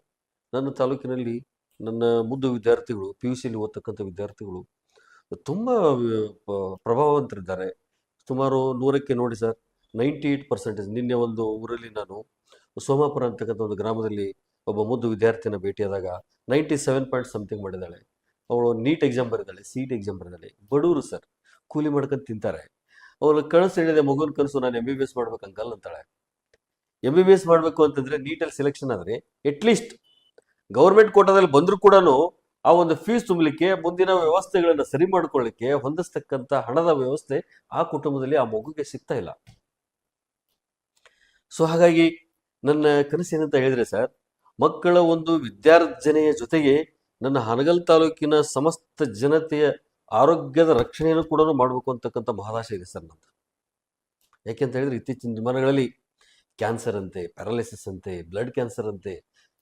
ನನ್ನ ತಾಲೂಕಿನಲ್ಲಿ ನನ್ನ ಮುದ್ದು ವಿದ್ಯಾರ್ಥಿಗಳು PUCಯಲ್ಲಿ ಓದ್ತಕ್ಕಂಥ ವಿದ್ಯಾರ್ಥಿಗಳು ತುಂಬ ಪ್ರಭಾವವಂತರಿದ್ದಾರೆ. ಸುಮಾರು 100ಕ್ಕೆ ನೋಡಿ ಸರ್ 98%. ನಿನ್ನೆ ಒಂದು ಊರಲ್ಲಿ ನಾನು ಸೋಮಾಪುರ ಅಂತಕ್ಕಂಥ ಒಂದು ಗ್ರಾಮದಲ್ಲಿ ಒಬ್ಬ ಮುದ್ದು ವಿದ್ಯಾರ್ಥಿನ ಭೇಟಿಯಾದಾಗ 97 ಪಾಯಿಂಟ್ ಸಮಥಿಂಗ್ ಮಾಡಿದ್ದಾಳೆ. ಅವಳು ನೀಟ್ ಎಕ್ಸಾಮ್ ಬರೆದಾಳೆ, CET ಎಕ್ಸಾಮ್ ಬರೆದಾಳೆ. ಬಡವರು ಸರ್, ಕೂಲಿ ಮಾಡ್ಕೊಂಡು ತಿಂತಾರೆ. ಅವಳು ಕನಸು ಹೇಳಿದೆ, ಮಗುವಿನ ಕನಸು ನಾನು MBBS ಮಾಡ್ಬೇಕು ಅಂಕಲ್ ಅಂತಾಳೆ. MBBS ಮಾಡಬೇಕು ಅಂತಂದ್ರೆ ನೀಟಲ್ಲಿ ಸೆಲೆಕ್ಷನ್ ಆದರೆ ಅಟ್ಲೀಸ್ಟ್ ಗೌರ್ಮೆಂಟ್ ಕೋಟಾದಲ್ಲಿ ಬಂದರೂ ಕೂಡ ಆ ಒಂದು ಫೀಸ್ ತುಂಬಲಿಕ್ಕೆ, ಮುಂದಿನ ವ್ಯವಸ್ಥೆಗಳನ್ನು ಸರಿ ಮಾಡ್ಕೊಳ್ಳಿಕ್ಕೆ ಹೊಂದಿಸ್ತಕ್ಕಂಥ ಹಣದ ವ್ಯವಸ್ಥೆ ಆ ಕುಟುಂಬದಲ್ಲಿ ಆ ಮಗುಗೆ ಸಿಗ್ತಾ ಇಲ್ಲ. ಸೊ ಹಾಗಾಗಿ ನನ್ನ ಕನಸು ಏನಂತ ಹೇಳಿದ್ರೆ ಸರ್, ಮಕ್ಕಳ ಒಂದು ವಿದ್ಯಾರ್ಜನೆಯ ಜೊತೆಗೆ ನನ್ನ ಹಾನಗಲ್ ತಾಲೂಕಿನ ಸಮಸ್ತ ಜನತೆಯ ಆರೋಗ್ಯದ ರಕ್ಷಣೆಯನ್ನು ಕೂಡ ಮಾಡಬೇಕು ಅಂತಕ್ಕಂಥ ಮಹದಾಶೆ ಇದೆ ಸರ್ ನಂದು. ಯಾಕೆಂತ ಹೇಳಿದ್ರೆ ಇತ್ತೀಚಿನ ದಿನಮಾನಗಳಲ್ಲಿ ಕ್ಯಾನ್ಸರ್ ಅಂತೆ, ಪ್ಯಾರಾಲಿಸಿಸ್ ಅಂತೆ, ಬ್ಲಡ್ ಕ್ಯಾನ್ಸರ್ ಅಂತೆ,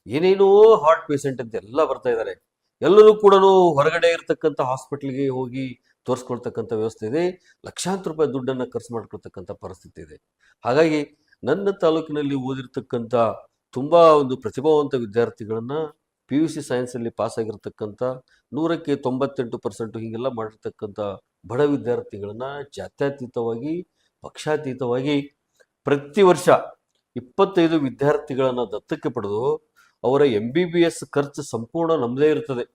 ಏನೇನೋ ಹಾರ್ಟ್ ಪೇಷಂಟ್ ಅಂತ ಎಲ್ಲ ಬರ್ತಾ ಇದ್ದಾರೆ. ಎಲ್ಲರೂ ಕೂಡ ಹೊರಗಡೆ ಇರತಕ್ಕಂಥ ಹಾಸ್ಪಿಟ್ಲಿಗೆ ಹೋಗಿ ತೋರಿಸ್ಕೊಳ್ತಕ್ಕಂಥ ವ್ಯವಸ್ಥೆ ಇದೆ. ಲಕ್ಷಾಂತರ ರೂಪಾಯಿ ದುಡ್ಡನ್ನು ಖರ್ಚು ಮಾಡ್ಕೊಳ್ತಕ್ಕಂಥ ಪರಿಸ್ಥಿತಿ ಇದೆ. ಹಾಗಾಗಿ ನನ್ನ ತಾಲೂಕಿನಲ್ಲಿ ಓದಿರ್ತಕ್ಕಂಥ ತುಂಬಾ ಒಂದು ಪ್ರತಿಭಾವಂತ ವಿದ್ಯಾರ್ಥಿಗಳನ್ನ PUC ಸೈನ್ಸಲ್ಲಿ ಪಾಸ್ ಆಗಿರ್ತಕ್ಕಂಥ 100ಕ್ಕೆ 98% ಹೀಗೆಲ್ಲ ಮಾಡಿರ್ತಕ್ಕಂಥ ಬಡ ವಿದ್ಯಾರ್ಥಿಗಳನ್ನ ಜಾತ್ಯತೀತವಾಗಿ, ಪಕ್ಷಾತೀತವಾಗಿ ಪ್ರತಿ ವರ್ಷ 25 ವಿದ್ಯಾರ್ಥಿಗಳನ್ನ ದತ್ತಕ್ಕೆ ಪಡೆದು ಅವರ MBBS ಖರ್ಚು ಸಂಪೂರ್ಣ ನಮ್ಮದೇ ಇರ್ತದೆ.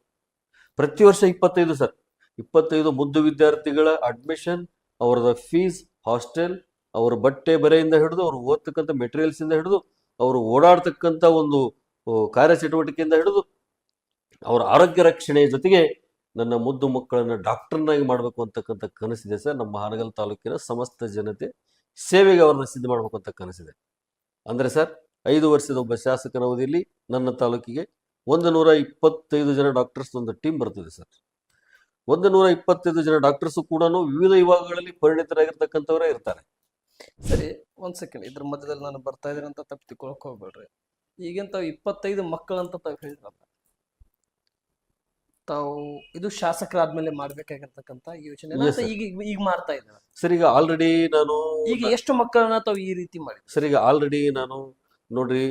ಪ್ರತಿ ವರ್ಷ 25 ಸರ್, 25 ಮುದ್ದು ವಿದ್ಯಾರ್ಥಿಗಳ ಅಡ್ಮಿಷನ್, ಅವರದ ಫೀಸ್, ಹಾಸ್ಟೆಲ್, ಅವರ ಬಟ್ಟೆ ಬರೆಯಿಂದ ಹಿಡಿದು ಅವರು ಓದ್ತಕ್ಕಂಥ ಮೆಟೀರಿಯಲ್ಸ್ ಇಂದ ಹಿಡಿದು ಅವರು ಓಡಾಡ್ತಕ್ಕಂಥ ಒಂದು ಕಾರ್ಯಚಟುವಟಿಕೆಯಿಂದ ಹಿಡಿದು ಅವರ ಆರೋಗ್ಯ ರಕ್ಷಣೆಯ ಜೊತೆಗೆ ನನ್ನ ಮುದ್ದು ಮಕ್ಕಳನ್ನ ಡಾಕ್ಟರ್ನಾಗಿ ಮಾಡಬೇಕು ಅಂತಕ್ಕಂಥ ಕನಸಿದೆ ಸರ್. ನಮ್ಮ ಹಾನಗಲ್ ತಾಲೂಕಿನ ಸಮಸ್ತ ಜನತೆ ಸೇವೆಗೆ ಅವ್ರನ್ನ ಸಿದ್ಧ ಮಾಡಬೇಕು ಅಂತ ಕನಸಿದೆ. ಅಂದರೆ ಸರ್, 5 ವರ್ಷದ ಒಬ್ಬ ಶಾಸಕನ ಅವಧಿಯಲ್ಲಿ ನನ್ನ ತಾಲೂಕಿಗೆ 125 ಜನ ಡಾಕ್ಟರ್ಸ್ ಒಂದು ಟೀಮ್ ಬರ್ತದೆ ಸರ್. 125 ಜನ ಡಾಕ್ಟರ್ಸು ಕೂಡ ವಿವಿಧ ವಿಭಾಗಗಳಲ್ಲಿ ಪರಿಣಿತರಾಗಿರ್ತಕ್ಕಂಥವರೇ ಇರ್ತಾರೆ. ಸರಿ, ಒಂದ್ ಸೆಕೆಂಡ್, ಇದ್ರ ಮಧ್ಯದಲ್ಲಿ ನಾನು ಬರ್ತಾ ಇದ್ದೀನಿ ಅಂತ ತಪ್ಪು ತಿಳ್ಕೊಳಕ್ ಹೋಗ್ಬೇಡ್ರಿ. ಈಗಿನ ತಾವು 25 ಮಕ್ಕಳಂತ ತಾವು ಹೇಳಿದ್ರಲ್ಲ, ತಾವು ಇದು ಶಾಸಕರಾದ್ಮೇಲೆ ಮಾಡ್ಬೇಕಾಗಿರ್ತಕ್ಕಂಥ ಯೋಚನೆ Yes, sir. ಈಗ ಮಾಡ್ತಾ ಇದ್ದಾರೆ. ಸರ್, ಈಗ ಆಲ್ರೆಡಿ ನಾನು ಈಗ ಎಷ್ಟು ಮಕ್ಕಳನ್ನ ತಾವು ಈ ರೀತಿ ಮಾಡಿ? ಸರ್, ಈಗ ಆಲ್ರೆಡಿ ನಾನು ನೋಡ್ರಿ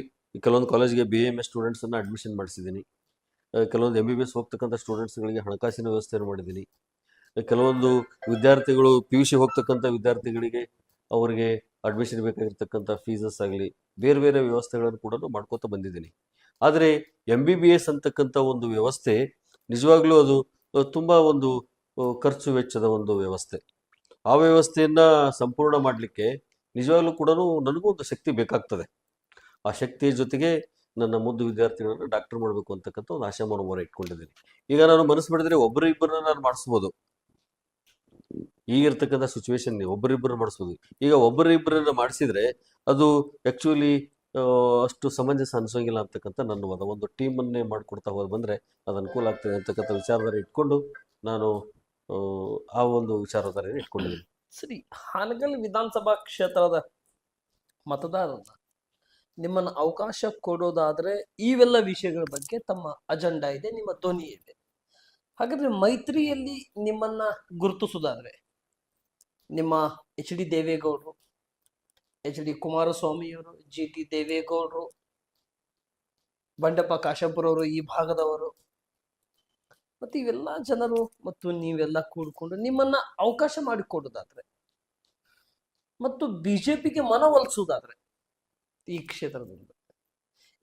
ಕೆಲವೊಂದು ಕಾಲೇಜ್ಗೆ BAMS ಸ್ಟೂಡೆಂಟ್ಸ್ ಅನ್ನ ಅಡ್ಮಿಷನ್ ಮಾಡಿಸಿದ್ದೀನಿ. ಕೆಲವೊಂದು MBBS ಹೋಗ್ತಕ್ಕಂಥ ಸ್ಟೂಡೆಂಟ್ಸ್ಗಳಿಗೆ ಹಣಕಾಸಿನ ವ್ಯವಸ್ಥೆಯನ್ನು ಮಾಡಿದ್ದೀನಿ. ಕೆಲವೊಂದು ವಿದ್ಯಾರ್ಥಿಗಳು PUC ಹೋಗ್ತಕ್ಕಂಥ ವಿದ್ಯಾರ್ಥಿಗಳಿಗೆ ಅವರಿಗೆ ಅಡ್ಮಿಷನ್ ಬೇಕಾಗಿರ್ತಕ್ಕಂಥ ಫೀಸಸ್ ಆಗಲಿ ಬೇರೆ ಬೇರೆ ವ್ಯವಸ್ಥೆಗಳನ್ನು ಕೂಡ ಮಾಡ್ಕೋತಾ ಬಂದಿದ್ದೀನಿ. ಆದರೆ MBBS ಅಂತಕ್ಕಂಥ ಒಂದು ವ್ಯವಸ್ಥೆ ನಿಜವಾಗ್ಲೂ ಅದು ತುಂಬ ಒಂದು ಖರ್ಚು ವೆಚ್ಚದ ಒಂದು ವ್ಯವಸ್ಥೆ. ಆ ವ್ಯವಸ್ಥೆಯನ್ನ ಸಂಪೂರ್ಣ ಮಾಡಲಿಕ್ಕೆ ನಿಜವಾಗ್ಲೂ ಕೂಡ ನನಗೂ ಒಂದು ಶಕ್ತಿ ಬೇಕಾಗ್ತದೆ. ಆ ಶಕ್ತಿಯ ಜೊತೆಗೆ ನನ್ನ ಮುದ್ದು ವಿದ್ಯಾರ್ಥಿಗಳನ್ನ ಡಾಕ್ಟರ್ ಮಾಡಬೇಕು ಅಂತಕ್ಕಂಥ ಒಂದು ಆಶಾ ಮನೋಭಾವ ಇಟ್ಕೊಂಡಿದ್ದೀನಿ. ಈಗ ನಾನು ಮನಸ್ಸು ಮಾಡಿದ್ರೆ ಒಬ್ಬರಿಬ್ಬರನ್ನ ನಾನು ಮಾಡಿಸ್ಬೋದು. ಈಗಿರ್ತಕ್ಕಂಥ ಸಿಚುವೇಶನ್ ಒಬ್ಬರಿಬ್ಬರು ಮಾಡಿಸ್ಬೋದು. ಈಗ ಒಬ್ಬರಿಬ್ಬರನ್ನ ಮಾಡಿಸಿದ್ರೆ ಅದು ಆಕ್ಚುಲಿ ಅಷ್ಟು ಸಮಂಜಸ ಅನ್ಸೋಂಗಿಲ್ಲ ಅಂತಕ್ಕಂಥ ನನ್ನ ವಾದ. ಒಂದು ಟೀಮನ್ನೇ ಮಾಡ್ಕೊಡ್ತಾ ಹೋದ್ ಬಂದ್ರೆ ಅದು ಅನುಕೂಲ ಆಗ್ತದೆ ಅಂತಕ್ಕಂಥ ವಿಚಾರಧಾರೆ ಇಟ್ಕೊಂಡು ನಾನು ಆ ಒಂದು ವಿಚಾರಧಾರೆ ಇಟ್ಕೊಂಡಿದ್ದೀನಿ. ಸರಿ, ಹಾನಗಲ್ ವಿಧಾನಸಭಾ ಕ್ಷೇತ್ರದ ಮತದಾರರ ನಿಮ್ಮನ್ನ ಅವಕಾಶ ಕೊಡೋದಾದ್ರೆ ಇವೆಲ್ಲ ವಿಷಯಗಳ ಬಗ್ಗೆ ತಮ್ಮ ಅಜೆಂಡಾ ಇದೆ, ನಿಮ್ಮ ಧ್ವನಿ ಇದೆ. ಹಾಗಾದ್ರೆ ಮೈತ್ರಿಯಲ್ಲಿ ನಿಮ್ಮನ್ನ ಗುರುತಿಸೋದಾದ್ರೆ ನಿಮ್ಮ ಎಚ್ ಡಿ ದೇವೇಗೌಡರು, ಎಚ್ ಡಿ ಕುಮಾರಸ್ವಾಮಿಯವರು, ಜಿ ಟಿ ದೇವೇಗೌಡರು, ಬಂಡೆಪ್ಪ ಕಾಶೆಂಪುರ ಅವರು, ಈ ಭಾಗದವರು, ಮತ್ತೆ ಇವೆಲ್ಲ ಜನರು ಮತ್ತು ನೀವೆಲ್ಲ ಕೂಡ್ಕೊಂಡು ನಿಮ್ಮನ್ನ ಅವಕಾಶ ಮಾಡಿಕೊಡೋದಾದ್ರೆ ಮತ್ತು ಬಿಜೆಪಿಗೆ ಮನವೊಲಿಸೋದಾದ್ರೆ ಈ ಕ್ಷೇತ್ರದಿಂದ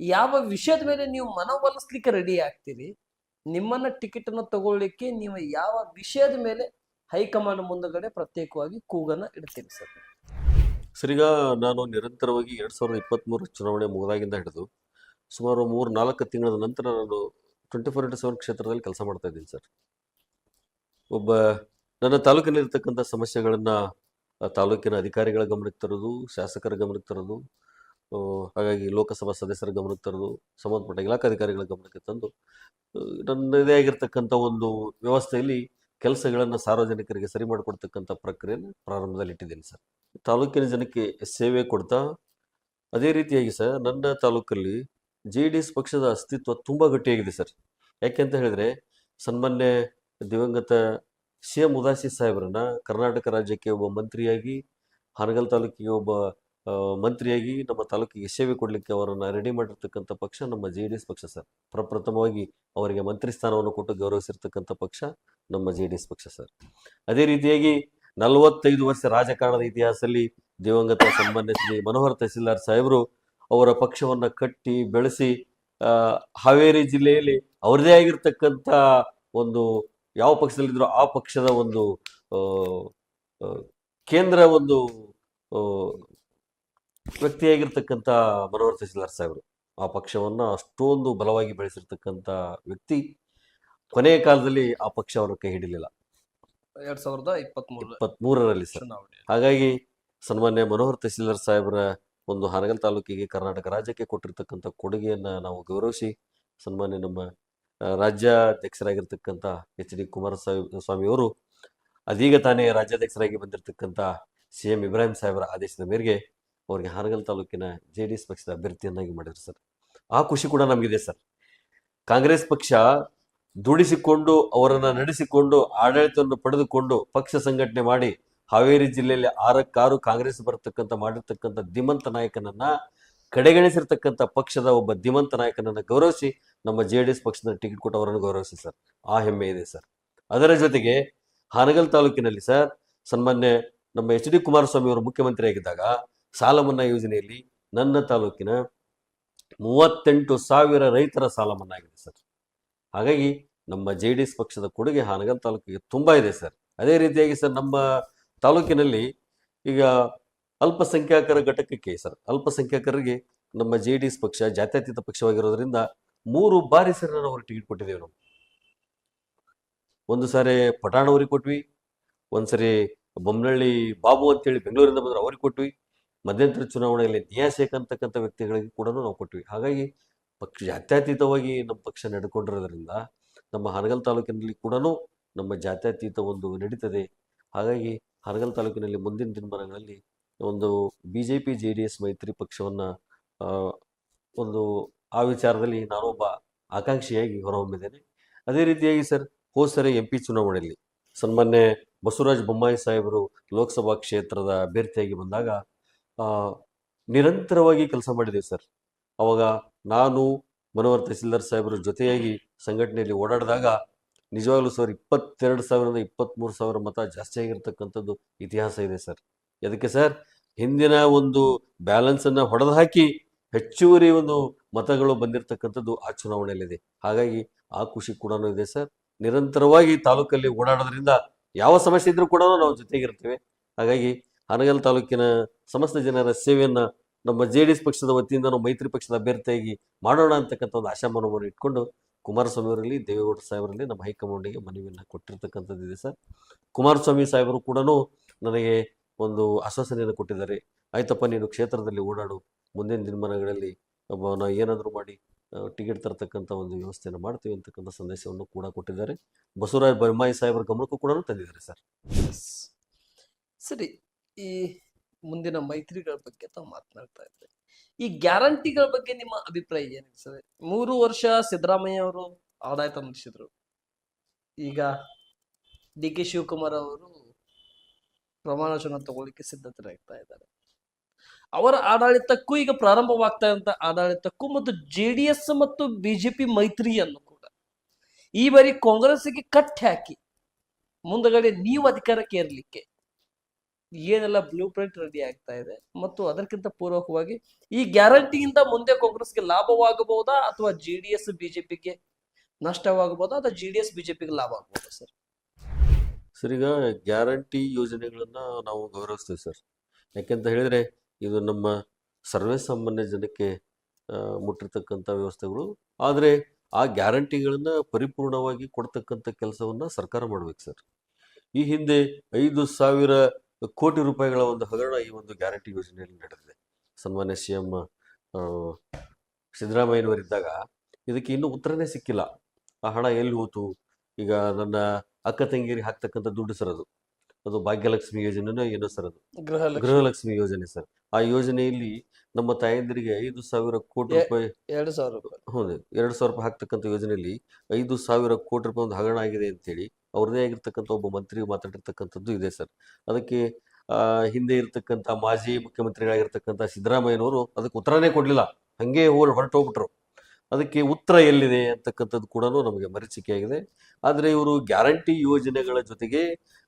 ಯಾವ ವಿಷಯದ ಮೇಲೆ ನೀವು ಮನವೊಲಿಸ್ಲಿಕ್ಕೆ ರೆಡಿ ಆಗ್ತೀರಿ? ನಿಮ್ಮನ್ನ ಟಿಕೆಟ್ ಅನ್ನು ತಗೊಳ್ಳಿಕ್ಕೆ ನೀವು ಯಾವ ವಿಷಯದ ಮೇಲೆ ಹೈಕಮಾಂಡ್ ಮುಂದಗಡೆ ಪ್ರತ್ಯೇಕವಾಗಿ ಕೂಗನ್ನ ಇಡ್ತೀರಿ ಸರ್? ಸರಿಗ ನಾನು ನಿರಂತರವಾಗಿ 2023 ಚುನಾವಣೆ ಮುಗಿದಾಗಿಂದ ಹಿಡಿದು ಸುಮಾರು 3-4 ತಿಂಗಳ ನಂತರ ನಾನು 24/7 ಕ್ಷೇತ್ರದಲ್ಲಿ ಕೆಲಸ ಮಾಡ್ತಾ ಇದ್ದೀನಿ ಸರ್. ಒಬ್ಬ ನನ್ನ ತಾಲೂಕಿನಲ್ಲಿರ್ತಕ್ಕಂಥ ಸಮಸ್ಯೆಗಳನ್ನ ತಾಲೂಕಿನ ಅಧಿಕಾರಿಗಳ ಗಮನಕ್ಕೆ ತರೋದು, ಶಾಸಕರ ಗಮನಕ್ಕೆ ತರೋದು, ಹಾಗಾಗಿ ಲೋಕಸಭಾ ಸದಸ್ಯರ ಗಮನಕ್ಕೆ ತರೋದು, ಸಂಬಂಧಪಟ್ಟ ಇಲಾಖಾಧಿಕಾರಿಗಳ ಗಮನಕ್ಕೆ ತಂದು ನನ್ನದೇ ಆಗಿರ್ತಕ್ಕಂಥ ಒಂದು ವ್ಯವಸ್ಥೆಯಲ್ಲಿ ಕೆಲಸಗಳನ್ನು ಸಾರ್ವಜನಿಕರಿಗೆ ಸರಿ ಮಾಡಿಕೊಡ್ತಕ್ಕಂಥ ಪ್ರಕ್ರಿಯೆಯನ್ನು ಪ್ರಾರಂಭದಲ್ಲಿ ಇಟ್ಟಿದ್ದೀನಿ ಸರ್. ತಾಲೂಕಿನ ಜನಕ್ಕೆ ಸೇವೆ ಕೊಡ್ತಾ ಅದೇ ರೀತಿಯಾಗಿ ಸರ್ ನನ್ನ ತಾಲೂಕಲ್ಲಿ JDS ಪಕ್ಷದ ಅಸ್ತಿತ್ವ ತುಂಬ ಗಟ್ಟಿಯಾಗಿದೆ ಸರ್. ಯಾಕೆಂತ ಹೇಳಿದ್ರೆ ಸನ್ಮಾನ್ಯ ದಿವಂಗತ CM ಉದಾಸಿ ಸಾಹೇಬರನ್ನ ಕರ್ನಾಟಕ ರಾಜ್ಯಕ್ಕೆ ಒಬ್ಬ ಮಂತ್ರಿಯಾಗಿ, ಹಾನಗಲ್ ತಾಲೂಕಿಗೆ ಒಬ್ಬ ಮಂತ್ರಿಯಾಗಿ ನಮ್ಮ ತಾಲೂಕಿಗೆ ಸೇವೆ ಕೊಡಲಿಕ್ಕೆ ಅವರನ್ನು ರೆಡಿ ಮಾಡಿರ್ತಕ್ಕಂಥ ಪಕ್ಷ ನಮ್ಮ JDS ಪಕ್ಷ ಸರ್. ಪ್ರಪ್ರಥಮವಾಗಿ ಅವರಿಗೆ ಮಂತ್ರಿ ಸ್ಥಾನವನ್ನು ಕೊಟ್ಟು ಗೌರವಿಸಿರ್ತಕ್ಕಂಥ ಪಕ್ಷ ನಮ್ಮ JDS ಪಕ್ಷ ಸರ್. ಅದೇ ರೀತಿಯಾಗಿ 45 ವರ್ಷ ರಾಜಕಾರಣದ ಇತಿಹಾಸದಲ್ಲಿ ದಿವಂಗತ ಸನ್ಮಾನ್ಯ ಶ್ರೀ ಮನೋಹರ್ ತಹಸೀಲ್ದಾರ್ ಸಾಹೇಬರು ಅವರ ಪಕ್ಷವನ್ನ ಕಟ್ಟಿ ಬೆಳೆಸಿ ಹಾವೇರಿ ಜಿಲ್ಲೆಯಲ್ಲಿ ಅವರದೇ ಆಗಿರ್ತಕ್ಕಂಥ ಒಂದು ಯಾವ ಪಕ್ಷದಲ್ಲಿದ್ರು ಆ ಪಕ್ಷದ ಒಂದು ಕೇಂದ್ರ ಒಂದು ವ್ಯಕ್ತಿಯಾಗಿರ್ತಕ್ಕಂಥ ಮನೋಹರ್ ತಹಸೀಲ್ದಾರ್ ಸಾಹೇಬರು ಆ ಪಕ್ಷವನ್ನ ಅಷ್ಟೊಂದು ಬಲವಾಗಿ ಬೆಳೆಸಿರ್ತಕ್ಕಂಥ ವ್ಯಕ್ತಿ. ಕೊನೆಯ ಕಾಲದಲ್ಲಿ ಆ ಪಕ್ಷ ಅವರ ಕೈ ಹಿಡಿಲಿಲ್ಲ 2023ರಲ್ಲಿ ಸರ್. ಹಾಗಾಗಿ ಸನ್ಮಾನ್ಯ ಮನೋಹರ್ ತಹಸೀಲ್ದಾರ್ ಸಾಹೇಬರ ಒಂದು ಹಾನಗಲ್ ತಾಲೂಕಿಗೆ ಕರ್ನಾಟಕ ರಾಜ್ಯಕ್ಕೆ ಕೊಟ್ಟಿರ್ತಕ್ಕಂಥ ಕೊಡುಗೆಯನ್ನ ನಾವು ಗೌರವಿಸಿ ಸನ್ಮಾನ್ಯ ನಮ್ಮ ರಾಜ್ಯಾಧ್ಯಕ್ಷರಾಗಿರ್ತಕ್ಕಂಥ HD ಕುಮಾರಸ್ವಾಮಿ ಅವರು ಅದೀಗ ತಾನೇ ರಾಜ್ಯಾಧ್ಯಕ್ಷರಾಗಿ ಬಂದಿರತಕ್ಕಂಥ CM ಇಬ್ರಾಹಿಂ ಸಾಹೇಬರ ಆದೇಶದ ಮೇರೆಗೆ ಅವರಿಗೆ ಹಾನಗಲ್ ತಾಲೂಕಿನ JDS ಪಕ್ಷದ ಅಭ್ಯರ್ಥಿಯನ್ನಾಗಿ ಮಾಡಿದ್ರು ಸರ್. ಆ ಖುಷಿ ಕೂಡ ನಮಗಿದೆ ಸರ್. ಕಾಂಗ್ರೆಸ್ ಪಕ್ಷ ದುಡಿಸಿಕೊಂಡು ಅವರನ್ನ ನಡೆಸಿಕೊಂಡು ಆಡಳಿತವನ್ನು ಪಡೆದುಕೊಂಡು ಪಕ್ಷ ಸಂಘಟನೆ ಮಾಡಿ ಹಾವೇರಿ ಜಿಲ್ಲೆಯಲ್ಲಿ 6 ಕಾಂಗ್ರೆಸ್ ಬರತಕ್ಕಂಥ ಮಾಡಿರ್ತಕ್ಕಂಥ ಧೀಮಂತ ನಾಯಕನನ್ನ ಕಡೆಗಣಿಸಿರ್ತಕ್ಕಂಥ ಪಕ್ಷದ ಒಬ್ಬ ಧೀಮಂತ ನಾಯಕನನ್ನ ಗೌರವಿಸಿ ನಮ್ಮ JDS ಪಕ್ಷದ ಟಿಕೆಟ್ ಕೊಟ್ಟು ಅವರನ್ನು ಗೌರವಿಸಿ ಸರ್. ಆ ಹೆಮ್ಮೆ ಇದೆ ಸರ್. ಅದರ ಜೊತೆಗೆ ಹಾನಗಲ್ ತಾಲೂಕಿನಲ್ಲಿ ಸರ್ ಸನ್ಮಾನ್ಯ ನಮ್ಮ HD ಕುಮಾರಸ್ವಾಮಿ ಅವರು ಮುಖ್ಯಮಂತ್ರಿಯಾಗಿದ್ದಾಗ ಸಾಲ ಮನ್ನಾ ಯೋಜನೆಯಲ್ಲಿ ನನ್ನ ತಾಲೂಕಿನ 38,000 ರೈತರ ಸಾಲ ಮನ್ನಾ ಆಗಿದೆ ಸರ್. ಹಾಗಾಗಿ ನಮ್ಮ JDS ಪಕ್ಷದ ಕೊಡುಗೆ ಹಾನಗಲ್ ತಾಲೂಕಿಗೆ ತುಂಬಾ ಇದೆ ಸರ್. ಅದೇ ರೀತಿಯಾಗಿ ಸರ್ ನಮ್ಮ ತಾಲೂಕಿನಲ್ಲಿ ಈಗ ಅಲ್ಪಸಂಖ್ಯಾತರ ಘಟಕಕ್ಕೆ ಸರ್ ಅಲ್ಪಸಂಖ್ಯಾತರಿಗೆ ನಮ್ಮ JDS ಪಕ್ಷ ಜಾತ್ಯತೀತ ಪಕ್ಷವಾಗಿರೋದ್ರಿಂದ 3 ಬಾರಿ ಸರ್ ನಾವು ಅವ್ರಿಗೆ ಟಿಕೆಟ್ ಕೊಟ್ಟಿದ್ದೇವೆ. ನಾವು ಒಂದು ಸಾರಿ ಪಟಾಣವರಿಗೆ ಕೊಟ್ವಿ, ಒಂದ್ಸರಿ ಬೊಮ್ಮನಹಳ್ಳಿ ಬಾಬು ಅಂತೇಳಿ ಬೆಂಗಳೂರಿಂದ ಬಂದ್ರೆ ಅವ್ರಿಗೆ ಕೊಟ್ವಿ, ಮಧ್ಯಂತರ ಚುನಾವಣೆಯಲ್ಲಿ ನ್ಯಾಯಶೇಖ್ ಅಂತಕ್ಕಂಥ ವ್ಯಕ್ತಿಗಳಿಗೆ ಕೂಡ ನಾವು ಕೊಟ್ವಿ. ಹಾಗಾಗಿ ಪಕ್ಷ ಜಾತ್ಯತೀತವಾಗಿ ನಮ್ಮ ಪಕ್ಷ ನಡ್ಕೊಂಡಿರೋದ್ರಿಂದ ನಮ್ಮ ಹಾನಗಲ್ ತಾಲೂಕಿನಲ್ಲಿ ಕೂಡ ನಮ್ಮ ಜಾತ್ಯತೀತ ಒಂದು ನಡೀತದೆ. ಹಾಗಾಗಿ ಹಾನಗಲ್ ತಾಲೂಕಿನಲ್ಲಿ ಮುಂದಿನ ದಿನಮಾನಗಳಲ್ಲಿ ಒಂದು BJP JDS ಮೈತ್ರಿ ಪಕ್ಷವನ್ನ ಒಂದು ಆ ವಿಚಾರದಲ್ಲಿ ನಾನೊಬ್ಬ ಆಕಾಂಕ್ಷಿಯಾಗಿ ಹೊರಹೊಮ್ಮಿದ್ದೇನೆ. ಅದೇ ರೀತಿಯಾಗಿ ಸರ್ ಹೋದ ಸರಿ MP ಚುನಾವಣೆಯಲ್ಲಿ ಸನ್ಮಾನ್ಯ ಬಸವರಾಜ ಬೊಮ್ಮಾಯಿ ಸಾಹೇಬರು ಲೋಕಸಭಾ ಕ್ಷೇತ್ರದ ಅಭ್ಯರ್ಥಿಯಾಗಿ ಬಂದಾಗ ನಿರಂತರವಾಗಿ ಕೆಲಸ ಮಾಡಿದ್ದೇವೆ ಸರ್. ಅವಾಗ ನಾನು ಮನೋಹರ್ ತಹಸೀಲ್ದಾರ್ ಸಾಹೇಬರ ಜೊತೆಯಾಗಿ ಸಂಘಟನೆಯಲ್ಲಿ ಓಡಾಡಿದಾಗ ನಿಜವಾಗ್ಲೂ ಸರ್ 22,000ರಿಂದ 23,000 ಮತ ಜಾಸ್ತಿ ಆಗಿರ್ತಕ್ಕಂಥದ್ದು ಇತಿಹಾಸ ಇದೆ ಸರ್. ಅದಕ್ಕೆ ಸರ್ ಹಿಂದಿನ ಒಂದು ಬ್ಯಾಲೆನ್ಸ್ ಅನ್ನ ಹೊಡೆದು ಹಾಕಿ ಹೆಚ್ಚುವರಿ ಒಂದು ಮತಗಳು ಬಂದಿರತಕ್ಕಂಥದ್ದು ಆ ಚುನಾವಣೆಯಲ್ಲಿದೆ. ಹಾಗಾಗಿ ಆ ಖುಷಿ ಕೂಡ ಇದೆ ಸರ್. ನಿರಂತರವಾಗಿ ತಾಲೂಕಲ್ಲಿ ಓಡಾಡೋದ್ರಿಂದ ಯಾವ ಸಮಸ್ಯೆ ಇದ್ರೂ ಕೂಡ ನಾವು ಜೊತೆಗಿರ್ತೇವೆ. ಹಾಗಾಗಿ ಹಾನಗಲ್ ತಾಲೂಕಿನ ಸಮಸ್ತ ಜನರ ಸೇವೆಯನ್ನ ನಮ್ಮ JDS ಪಕ್ಷದ ವತಿಯಿಂದ ನಾವು ಮೈತ್ರಿ ಪಕ್ಷದ ಅಭ್ಯರ್ಥಿಯಾಗಿ ಮಾಡೋಣ ಅಂತಕ್ಕಂಥ ಒಂದು ಆಶಾಮನೋಭಾವನ ಇಟ್ಕೊಂಡು ಕುಮಾರಸ್ವಾಮಿ ಅವರಲ್ಲಿ ದೇವೇಗೌಡ ಸಾಹೇಬರಲ್ಲಿ ನಮ್ಮ ಹೈಕಮಾಂಡಿಗೆ ಮನವಿಯನ್ನು ಕೊಟ್ಟಿರ್ತಕ್ಕಂಥದ್ದಿದೆ ಸರ್. ಕುಮಾರಸ್ವಾಮಿ ಸಾಹೇಬರು ಕೂಡ ನನಗೆ ಒಂದು ಆಶ್ವಾಸನೆಯನ್ನು ಕೊಟ್ಟಿದ್ದಾರೆ. ಆಯ್ತಪ್ಪ, ನೀನು ಕ್ಷೇತ್ರದಲ್ಲಿ ಓಡಾಡು, ಮುಂದಿನ ದಿನಮಾನಗಳಲ್ಲಿ ನಾವು ಏನಾದರೂ ಮಾಡಿ ಟಿಕೆಟ್ ತರತಕ್ಕಂಥ ಒಂದು ವ್ಯವಸ್ಥೆಯನ್ನು ಮಾಡ್ತೀವಿ ಅಂತಕ್ಕಂಥ ಸಂದೇಶವನ್ನು ಕೂಡ ಕೊಟ್ಟಿದ್ದಾರೆ. ಬಸವರಾಜ ಬೊಮ್ಮಾಯಿ ಸಾಹೇಬರ ಗಮನಕ್ಕೂ ಕೂಡ ತಂದಿದ್ದಾರೆ ಸರ್. ಸರಿ, ಈ ಮುಂದಿನ ಮೈತ್ರಿಗಳ ಬಗ್ಗೆ ತಾವು ಮಾತನಾಡ್ತಾ ಇದ್ದಾರೆ. ಈ ಗ್ಯಾರಂಟಿಗಳ ಬಗ್ಗೆ ನಿಮ್ಮ ಅಭಿಪ್ರಾಯ ಏನಿದೆ ಸರ್? 3 ವರ್ಷ ಸಿದ್ದರಾಮಯ್ಯ ಅವರು ಆಡಳಿತ ನಡೆಸಿದ್ರು. ಈಗ DK ಶಿವಕುಮಾರ್ ಅವರು ಪ್ರಮಾಣ ವಚನ ತಗೊಳ್ಳಿಕ್ಕೆ ಸಿದ್ಧತೆಯಾಗ್ತಾ ಇದ್ದಾರೆ. ಅವರ ಆಡಳಿತಕ್ಕೂ ಈಗ ಪ್ರಾರಂಭವಾಗ್ತಾ ಇರುವಂತ ಆಡಳಿತಕ್ಕೂ ಮತ್ತು JDS ಮತ್ತು BJP ಮೈತ್ರಿಯನ್ನು ಕೂಡ ಈ ಬಾರಿ ಕಾಂಗ್ರೆಸ್ಗೆ ಕಟ್ಟಿ ಹಾಕಿ ಮುಂದಗಡೆ ನೀವು ಅಧಿಕಾರಕ್ಕೆ ಏರ್ಲಿಕ್ಕೆ ಏನೆಲ್ಲ ಬ್ಲೂ ಪ್ರಿಂಟ್ ರೆಡಿ ಆಗ್ತಾ ಇದೆ ಮತ್ತು ಅದಕ್ಕಿಂತ ಪೂರ್ವಕವಾಗಿ ಈ ಗ್ಯಾರಂಟಿಯಿಂದ ಮುಂದೆ ಕಾಂಗ್ರೆಸ್ಗೆ ಲಾಭವಾಗಬಹುದಾ ಅಥವಾ JDS BJPಗೆ ನಷ್ಟವಾಗಬಹುದಾ ಅಥವಾ JDS BJPಗೆ ಲಾಭ ಆಗಬಹುದಾ ಸರ್? ಸರ್, ಈಗ ಗ್ಯಾರಂಟಿ ಯೋಜನೆಗಳನ್ನ ನಾವು ಗೌರವಿಸ್ತೀವಿ ಸರ್. ಯಾಕೆಂತ ಹೇಳಿದ್ರೆ ಇದು ನಮ್ಮ ಸರ್ವೇ ಸಾಮಾನ್ಯ ಜನಕ್ಕೆ ಮುಟ್ಟಿರ್ತಕ್ಕಂಥ ವ್ಯವಸ್ಥೆಗಳು. ಆದರೆ ಆ ಗ್ಯಾರಂಟಿಗಳನ್ನ ಪರಿಪೂರ್ಣವಾಗಿ ಕೊಡ್ತಕ್ಕಂಥ ಕೆಲಸವನ್ನ ಸರ್ಕಾರ ಮಾಡ್ಬೇಕು ಸರ್. ಈ ಹಿಂದೆ 5,000 ಕೋಟಿ ರೂಪಾಯಿಗಳ ಒಂದು ಹಗರಣ ಈ ಒಂದು ಗ್ಯಾರಂಟಿ ಯೋಜನೆಯಲ್ಲಿ ನಡೆದಿದೆ. ಸನ್ಮಾನ್ಯ CM ಸಿದ್ದರಾಮಯ್ಯನವರಿದ್ದಾಗ ಇದಕ್ಕೆ ಇನ್ನೂ ಉತ್ತರನೇ ಸಿಕ್ಕಿಲ್ಲ. ಆ ಹಣ ಎಲ್ಲಿ ಹೋತು? ಈಗ ನನ್ನ ಅಕ್ಕ ತಂಗಿಯರಿಗೆ ಹಾಕ್ತಕ್ಕಂಥ ದುಡ್ಡು ಸರ್, ಅದು ಭಾಗ್ಯಲಕ್ಷ್ಮಿ ಯೋಜನೆನೋ ಏನೋ ಸರ್, ಅದು ಗೃಹಲಕ್ಷ್ಮಿ ಯೋಜನೆ ಸರ್. ಆ ಯೋಜನೆಯಲ್ಲಿ ನಮ್ಮ ತಾಯಂದಿರಿಗೆ 5,000 ಕೋಟಿ ರೂಪಾಯಿ, 2,000 ರೂಪಾಯಿ, ಹೌದು 2,000 ರೂಪಾಯಿ ಹಾಕ್ತಕ್ಕಂಥ ಯೋಜನೆಯಲ್ಲಿ 5,000 ಕೋಟಿ ರೂಪಾಯಿ ಒಂದು ಹಗರಣ ಆಗಿದೆ ಅಂತೇಳಿ ಅವ್ರದೇ ಆಗಿರ್ತಕ್ಕಂಥ ಒಬ್ಬ ಮಂತ್ರಿ ಮಾತಾಡಿರ್ತಕ್ಕಂಥದ್ದು ಇದೆ ಸರ್. ಅದಕ್ಕೆ ಹಿಂದೆ ಇರ್ತಕ್ಕಂಥ ಮಾಜಿ ಮುಖ್ಯಮಂತ್ರಿಗಳಾಗಿರ್ತಕ್ಕಂಥ ಸಿದ್ದರಾಮಯ್ಯನವರು ಅದಕ್ಕೆ ಉತ್ತರನೇ ಕೊಡ್ಲಿಲ್ಲ, ಹಂಗೆ ಹೊರಟೋಗ್ಬಿಟ್ರು. ಅದಕ್ಕೆ ಉತ್ತರ ಎಲ್ಲಿದೆ ಅಂತಕ್ಕಂಥದ್ದು ಕೂಡ ನಮಗೆ ಮರೀಚಿಕೆಯಾಗಿದೆ. ಆದರೆ ಇವರು ಗ್ಯಾರಂಟಿ ಯೋಜನೆಗಳ ಜೊತೆಗೆ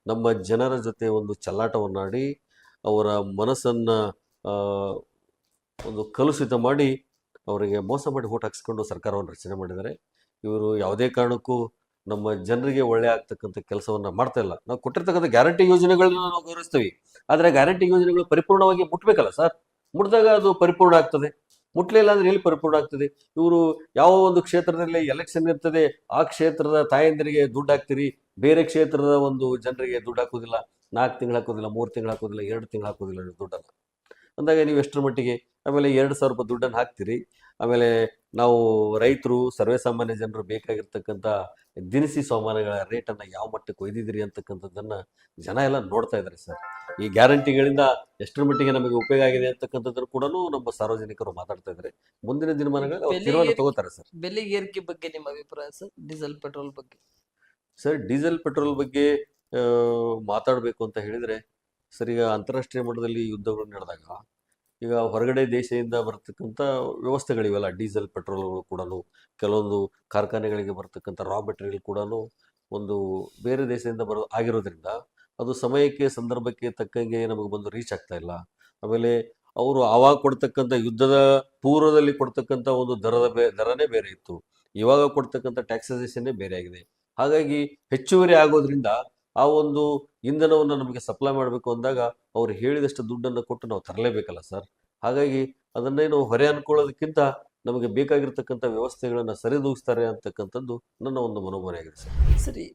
ನಮ್ಮ ಜನರ ಜೊತೆ ಒಂದು ಚಲ್ಲಾಟವನ್ನಾಡಿ ಅವರ ಮನಸ್ಸನ್ನ ಒಂದು ಕಲುಷಿತ ಮಾಡಿ ಅವರಿಗೆ ಮೋಸ ಮಾಡಿ ಓಟ್ ಹಾಕ್ಸ್ಕೊಂಡು ಸರ್ಕಾರವನ್ನು ರಚನೆ ಮಾಡಿದ್ದಾರೆ. ಇವರು ಯಾವುದೇ ಕಾರಣಕ್ಕೂ ನಮ್ಮ ಜನರಿಗೆ ಒಳ್ಳೆ ಆಗ್ತಕ್ಕಂಥ ಕೆಲಸವನ್ನ ಮಾಡ್ತಾ ಇಲ್ಲ. ನಾವು ಕೊಟ್ಟಿರ್ತಕ್ಕಂಥ ಗ್ಯಾರಂಟಿ ಯೋಜನೆಗಳನ್ನ ನಾವು ಗೌರವಿಸ್ತೀವಿ, ಆದರೆ ಗ್ಯಾರಂಟಿ ಯೋಜನೆಗಳು ಪರಿಪೂರ್ಣವಾಗಿ ಮುಟ್ಬೇಕಲ್ಲ ಸರ್. ಮುಟ್ಟಿದಾಗ ಅದು ಪರಿಪೂರ್ಣ ಆಗ್ತದೆ, ಮುಟ್ಲಿಲ್ಲ ಅಂದ್ರೆ ಎಲ್ಲಿ ಪರಿಪೂರ್ಣ ಆಗ್ತದೆ? ಇವರು ಯಾವ ಒಂದು ಕ್ಷೇತ್ರದಲ್ಲಿ ಎಲೆಕ್ಷನ್ ಇರ್ತದೆ ಆ ಕ್ಷೇತ್ರದ ತಾಯಂದಿರಿಗೆ ದುಡ್ಡು ಹಾಕ್ತೀರಿ, ಬೇರೆ ಕ್ಷೇತ್ರದ ಒಂದು ಜನರಿಗೆ ದುಡ್ಡು ಹಾಕೋದಿಲ್ಲ. 4 ತಿಂಗಳು ಹಾಕೋದಿಲ್ಲ, 3 ತಿಂಗಳು ಹಾಕೋದಿಲ್ಲ, 2 ತಿಂಗಳು ಹಾಕೋದಿಲ್ಲ ದುಡ್ಡನ್ನ ಅಂದಾಗ ನೀವು ಎಷ್ಟರ ಮಟ್ಟಿಗೆ ಆಮೇಲೆ 2,000 ರೂಪಾಯಿ ದುಡ್ಡನ್ನು ಹಾಕ್ತೀರಿ. ಆಮೇಲೆ ನಾವು ರೈತರು, ಸರ್ವೇ ಸಾಮಾನ್ಯ ಜನರು ಬೇಕಾಗಿರ್ತಕ್ಕಂಥ ದಿನಸಿ ಸಾಮಾನುಗಳ ರೇಟನ್ನು ಯಾವ ಮಟ್ಟಕ್ಕೆ ಒಯ್ದಿದ್ದೀರಿ ಅಂತಕ್ಕಂಥದ್ದನ್ನ ಜನ ಎಲ್ಲ ನೋಡ್ತಾ ಇದ್ದಾರೆ ಸರ್. ಈ ಗ್ಯಾರಂಟಿಗಳಿಂದ ಎಷ್ಟರ ಮಟ್ಟಿಗೆ ನಮಗೆ ಉಪಯೋಗ ಆಗಿದೆ ಅಂತಕ್ಕಂಥದ್ದು ಕೂಡ ನಮ್ಮ ಸಾರ್ವಜನಿಕರು ಮಾತಾಡ್ತಾ ಇದ್ದಾರೆ. ಮುಂದಿನ ದಿನಮಾನಗಳಲ್ಲಿ ಅವ್ರು ತೀರ್ಮಾನ ತಗೋತಾರೆ ಸರ್. ಬೆಲೆ ಏರಿಕೆ ಬಗ್ಗೆ ನಿಮ್ಮ ಅಭಿಪ್ರಾಯ ಸರ್? ಡೀಸೆಲ್ ಪೆಟ್ರೋಲ್ ಬಗ್ಗೆ ಸರ್, ಡೀಸೆಲ್ ಪೆಟ್ರೋಲ್ ಬಗ್ಗೆ ಮಾತಾಡಬೇಕು ಅಂತ ಹೇಳಿದ್ರೆ ಸರ್, ಈಗ ಅಂತಾರಾಷ್ಟ್ರೀಯ ಮಟ್ಟದಲ್ಲಿ ಯುದ್ಧಗಳು ನಡೆದಾಗ ಈಗ ಹೊರಗಡೆ ದೇಶದಿಂದ ಬರ್ತಕ್ಕಂಥ ವ್ಯವಸ್ಥೆಗಳಿವೆಲ್ಲ, ಡೀಸೆಲ್ ಪೆಟ್ರೋಲ್ಗಳು ಕೂಡ ಕೆಲವೊಂದು ಕಾರ್ಖಾನೆಗಳಿಗೆ ಬರ್ತಕ್ಕಂಥ ರಾ ಮೆಟೀರಿಯಲ್ ಕೂಡ ಒಂದು ಬೇರೆ ದೇಶದಿಂದ ಆಗಿರೋದ್ರಿಂದ ಅದು ಸಮಯಕ್ಕೆ ಸಂದರ್ಭಕ್ಕೆ ತಕ್ಕಂಗೆ ನಮಗೆ ಬಂದು ರೀಚ್ ಆಗ್ತಾ ಇಲ್ಲ. ಆಮೇಲೆ ಅವರು ಆವಾಗ ಕೊಡ್ತಕ್ಕಂಥ ಯುದ್ಧದ ಪೂರ್ವದಲ್ಲಿ ಕೊಡ್ತಕ್ಕಂಥ ಒಂದು ದರನೇ ಬೇರೆ ಇತ್ತು, ಇವಾಗ ಕೊಡ್ತಕ್ಕಂಥ ಟ್ಯಾಕ್ಸೇಷನ್ನೇ ಬೇರೆ ಆಗಿದೆ. ಹಾಗಾಗಿ ಹೆಚ್ಚುವರಿ ಆಗೋದ್ರಿಂದ ಆ ಒಂದು ಇಂಧನವನ್ನು ನಮಗೆ ಸಪ್ಲೈ ಮಾಡಬೇಕು ಅಂದಾಗ ಅವ್ರು ಹೇಳಿದಷ್ಟು ದುಡ್ಡನ್ನು ಕೊಟ್ಟು ನಾವು ತರಲೇಬೇಕಲ್ಲ ಸರ್. ಹಾಗಾಗಿ ಅದನ್ನೇನು ಹೊರೆ ಅನ್ಕೊಳ್ಳೋದಕ್ಕಿಂತ ನಮಗೆ ಬೇಕಾಗಿರ್ತಕ್ಕಂಥ ವ್ಯವಸ್ಥೆಗಳನ್ನ ಸರಿದೂಗಿಸ್ತಾರೆ ಅಂತಕ್ಕಂಥದ್ದು ನನ್ನ ಒಂದು ಮನೋಭಾವನೆ ಆಗಿದೆ ಸರ್. ಸರಿ,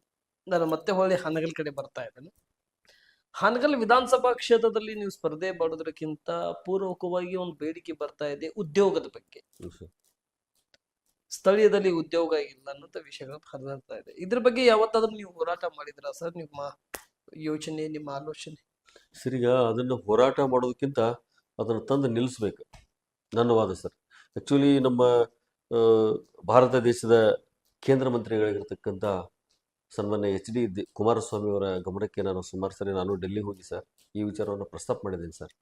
ನಾನು ಮತ್ತೆ ಹೊಳ್ಳಿ ಹಾನಗಲ್ ಕಡೆ ಬರ್ತಾ ಇದ್ದೇನೆ. ಹಾನಗಲ್ ವಿಧಾನಸಭಾ ಕ್ಷೇತ್ರದಲ್ಲಿ ನೀವು ಸ್ಪರ್ಧೆ ಮಾಡೋದಕ್ಕಿಂತ ಪೂರ್ವಕವಾಗಿ ಒಂದು ಬೇಡಿಕೆ ಬರ್ತಾ ಇದೆ ಉದ್ಯೋಗದ ಬಗ್ಗೆ. ಸ್ಥಳೀಯದಲ್ಲಿ ಉದ್ಯೋಗ ಇಲ್ಲ ಅನ್ನೋ ವಿಷಯಗಳು ಹರಿದಾಡ್ತಾ ಇದೆ. ಇದ್ರ ಬಗ್ಗೆ ಯಾವತ್ತಾದ್ರೂ ನೀವು ಹೋರಾಟ ಮಾಡಿದ್ರಾ ಸರ್? ನಿಮ್ಮ ಯೋಚನೆ, ನಿಮ್ಮ ಆಲೋಚನೆ? ಸರ್, ಈಗ ಅದನ್ನು ಹೋರಾಟ ಮಾಡೋದಕ್ಕಿಂತ ಅದನ್ನು ತಂದು ನಿಲ್ಲಿಸ್ಬೇಕು ನನ್ನ ವಾದ ಸರ್. ಆ್ಯಕ್ಚುಲಿ ನಮ್ಮ ಭಾರತ ದೇಶದ ಕೇಂದ್ರ ಮಂತ್ರಿಗಳಿಗಿರ್ತಕ್ಕಂಥ ಸನ್ಮಾನ್ಯ HD ಕುಮಾರಸ್ವಾಮಿ ಅವರ ಗಮನಕ್ಕೆ ನಾನು ಸುಮಾರು ಸರಿ ಡೆಲ್ಲಿ ಹೋಗಿ ಸರ್ ಈ ವಿಚಾರವನ್ನು ಪ್ರಸ್ತಾಪ ಮಾಡಿದ್ದೀನಿ ಸರ್.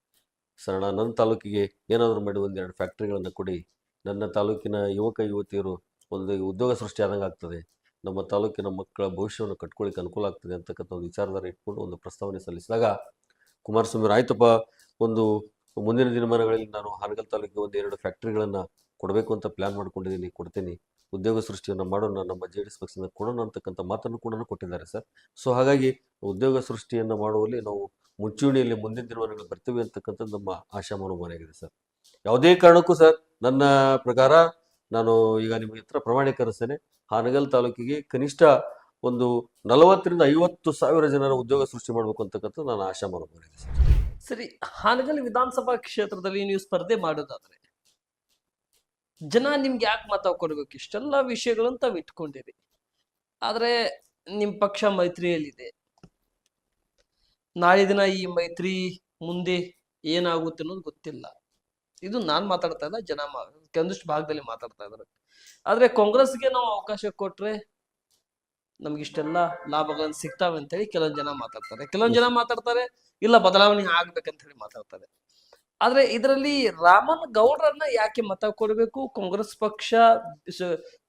ಸರ್, ನನ್ನ ತಾಲೂಕಿಗೆ ಏನಾದರೂ ಮಾಡಿ 1-2 ಫ್ಯಾಕ್ಟ್ರಿಗಳನ್ನು ಕೊಡಿ, ನನ್ನ ತಾಲೂಕಿನ ಯುವಕ ಯುವತಿಯರು ಒಂದು ಉದ್ಯೋಗ ಸೃಷ್ಟಿ ಆದಂಗೆ ಆಗ್ತದೆ, ನಮ್ಮ ತಾಲೂಕಿನ ಮಕ್ಕಳ ಭವಿಷ್ಯವನ್ನು ಕಟ್ಕೊಳ್ಳಿಕ್ಕೆ ಅನುಕೂಲ ಆಗ್ತದೆ ಅಂತಕ್ಕಂಥ ಒಂದು ವಿಚಾರಧಾರೆ ಇಟ್ಕೊಂಡು ಒಂದು ಪ್ರಸ್ತಾವನೆ ಸಲ್ಲಿಸಿದಾಗ ಕುಮಾರಸ್ವಾಮಿ ಅವರು ಆಯ್ತಪ್ಪ, ಒಂದು ಮುಂದಿನ ದಿನಮಾನಗಳಲ್ಲಿ ನಾನು ಹಾನಗಲ್ ತಾಲೂಕಿಗೆ 1-2 ಫ್ಯಾಕ್ಟ್ರಿಗಳನ್ನು ಕೊಡಬೇಕು ಅಂತ ಪ್ಲಾನ್ ಮಾಡ್ಕೊಂಡಿದ್ದೀನಿ, ಕೊಡ್ತೀನಿ, ಉದ್ಯೋಗ ಸೃಷ್ಟಿಯನ್ನು ಮಾಡೋಣ, ನಮ್ಮ JDS ಪಕ್ಷದಿಂದ ಕೊಡೋಣ ಅಂತಕ್ಕಂಥ ಮಾತನ್ನು ಕೂಡ ಕೊಟ್ಟಿದ್ದಾರೆ ಸರ್. ಸೊ ಹಾಗಾಗಿ ಉದ್ಯೋಗ ಸೃಷ್ಟಿಯನ್ನು ಮಾಡುವಲ್ಲಿ ನಾವು ಮುಂಚೂಣಿಯಲ್ಲಿ ಮುಂದಿನ ದಿನಮಾನಗಳು ಬರ್ತೀವಿ ಅಂತಕ್ಕಂಥದ್ದು ನಮ್ಮ ಆಶಾ ಮನೋಭಾವನೆಯಾಗಿದೆ ಸರ್. ಯಾವುದೇ ಕಾರಣಕ್ಕೂ ಸರ್ ನನ್ನ ಪ್ರಕಾರ ನಾನು ಈಗ ನಿಮಗೆ ಹತ್ರ ಪ್ರಮಾಣೀಕರಿಸ್ತೇನೆ, ಹಾನಗಲ್ ತಾಲೂಕಿಗೆ ಕನಿಷ್ಠ ಒಂದು 40,000-50,000 ಜನರ ಉದ್ಯೋಗ ಸೃಷ್ಟಿ ಮಾಡಬೇಕು ಅಂತಕ್ಕಂಥದ್ದು ನನ್ನ ಆಶಾ ಮನೋಭಾವನೆಯಾಗಿದೆ ಸರ್. ಸರಿ, ಹಾನಗಲ್ ವಿಧಾನಸಭಾ ಕ್ಷೇತ್ರದಲ್ಲಿ ನೀವು ಸ್ಪರ್ಧೆ ಮಾಡೋದಾದ್ರೆ ಜನ ನಿಮ್ಗೆ ಯಾಕೆ ಮತ ಕೊಡ್ಬೇಕು? ಇಷ್ಟೆಲ್ಲ ವಿಷಯಗಳನ್ನ ತಾವು ಇಟ್ಕೊಂಡಿರಿ, ಆದ್ರೆ ನಿಮ್ ಪಕ್ಷ ಮೈತ್ರಿಯಲ್ಲಿದೆ. ನಾಳೆ ದಿನ ಈ ಮೈತ್ರಿ ಮುಂದೆ ಏನಾಗುತ್ತೆ ಅನ್ನೋದು ಗೊತ್ತಿಲ್ಲ. ಇದು ನಾನ್ ಮಾತಾಡ್ತಾ ಇಲ್ಲ, ಜನ ಕೆಲವೊಂದಿಷ್ಟು ಭಾಗದಲ್ಲಿ ಮಾತಾಡ್ತಾ ಇದ್ದಾರೆ. ಆದ್ರೆ ಕಾಂಗ್ರೆಸ್ಗೆ ನಾವು ಅವಕಾಶ ಕೊಟ್ರೆ ನಮ್ಗಿಷ್ಟೆಲ್ಲ ಲಾಭಗಳನ್ನ ಸಿಗ್ತಾವೆ ಅಂತ ಹೇಳಿ ಕೆಲವೊಂದ್ ಜನ ಮಾತಾಡ್ತಾರೆ. ಕೆಲವೊಂದ್ ಜನ ಮಾತಾಡ್ತಾರೆ ಇಲ್ಲ ಬದಲಾವಣೆ ಆಗ್ಬೇಕಂತ ಹೇಳಿ ಮಾತಾಡ್ತಾರೆ. ಆದ್ರೆ ಇದರಲ್ಲಿ ರಾಮನ್ ಗೌಡ್ರನ್ನ ಯಾಕೆ ಮತ ಕೊಡಬೇಕು?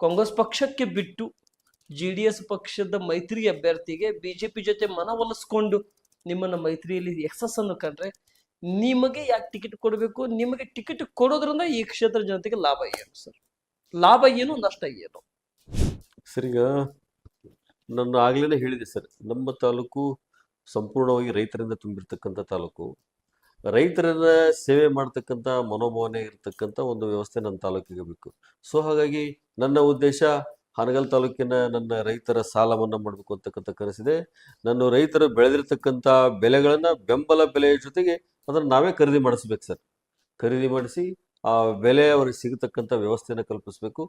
ಕಾಂಗ್ರೆಸ್ ಪಕ್ಷಕ್ಕೆ ಬಿಟ್ಟು JDS ಪಕ್ಷದ ಮೈತ್ರಿ ಅಭ್ಯರ್ಥಿಗೆ ಬಿಜೆಪಿ ಜೊತೆ ಮನವೊಲಿಸ್ಕೊಂಡು ನಿಮ್ಮನ್ನ ಮೈತ್ರಿಯಲ್ಲಿ ಯಶಸ್ ಅನ್ನು ಕಂಡ್ರೆ ನಿಮಗೆ ಯಾಕೆ ಟಿಕೆಟ್ ಕೊಡಬೇಕು? ನಿಮಗೆ ಟಿಕೆಟ್ ಕೊಡೋದ್ರಿಂದ ಈ ಕ್ಷೇತ್ರ ಜನತೆಗೆ ಲಾಭ ಏನು ಸರ್? ಲಾಭ ಏನು, ನಷ್ಟ ಏನು ಸರ್? ಈಗ ನಾನು ಆಗ್ಲೇ ಹೇಳಿದೆ ಸರ್, ನಮ್ಮ ತಾಲೂಕು ಸಂಪೂರ್ಣವಾಗಿ ರೈತರಿಂದ ತುಂಬಿರ್ತಕ್ಕಂಥ ತಾಲೂಕು. ರೈತರನ್ನ ಸೇವೆ ಮಾಡ್ತಕ್ಕಂಥ ಮನೋಭಾವನೆ ಇರತಕ್ಕಂಥ ಒಂದು ವ್ಯವಸ್ಥೆ ನನ್ನ ತಾಲೂಕಿಗೆ ಬೇಕು. ಸೊ ಹಾಗಾಗಿ ನನ್ನ ಉದ್ದೇಶ ಹಾನಗಲ್ ತಾಲೂಕಿನ ನನ್ನ ರೈತರ ಸಾಲ ಮನ್ನಾ ಮಾಡಬೇಕು ಅಂತಕ್ಕಂಥ ಕನಸಿದೆ. ನನ್ನ ರೈತರು ಬೆಳೆದಿರ್ತಕ್ಕಂಥ ಬೆಳೆಗಳನ್ನ ಬೆಂಬಲ ಬೆಲೆಯ ಜೊತೆಗೆ ಅದನ್ನು ನಾವೇ ಖರೀದಿ ಮಾಡಿಸ್ಬೇಕು ಸರ್. ಖರೀದಿ ಮಾಡಿಸಿ ಆ ಬೆಲೆ ಅವ್ರಿಗೆ ಸಿಗತಕ್ಕಂಥ ವ್ಯವಸ್ಥೆಯನ್ನು ಕಲ್ಪಿಸ್ಬೇಕು.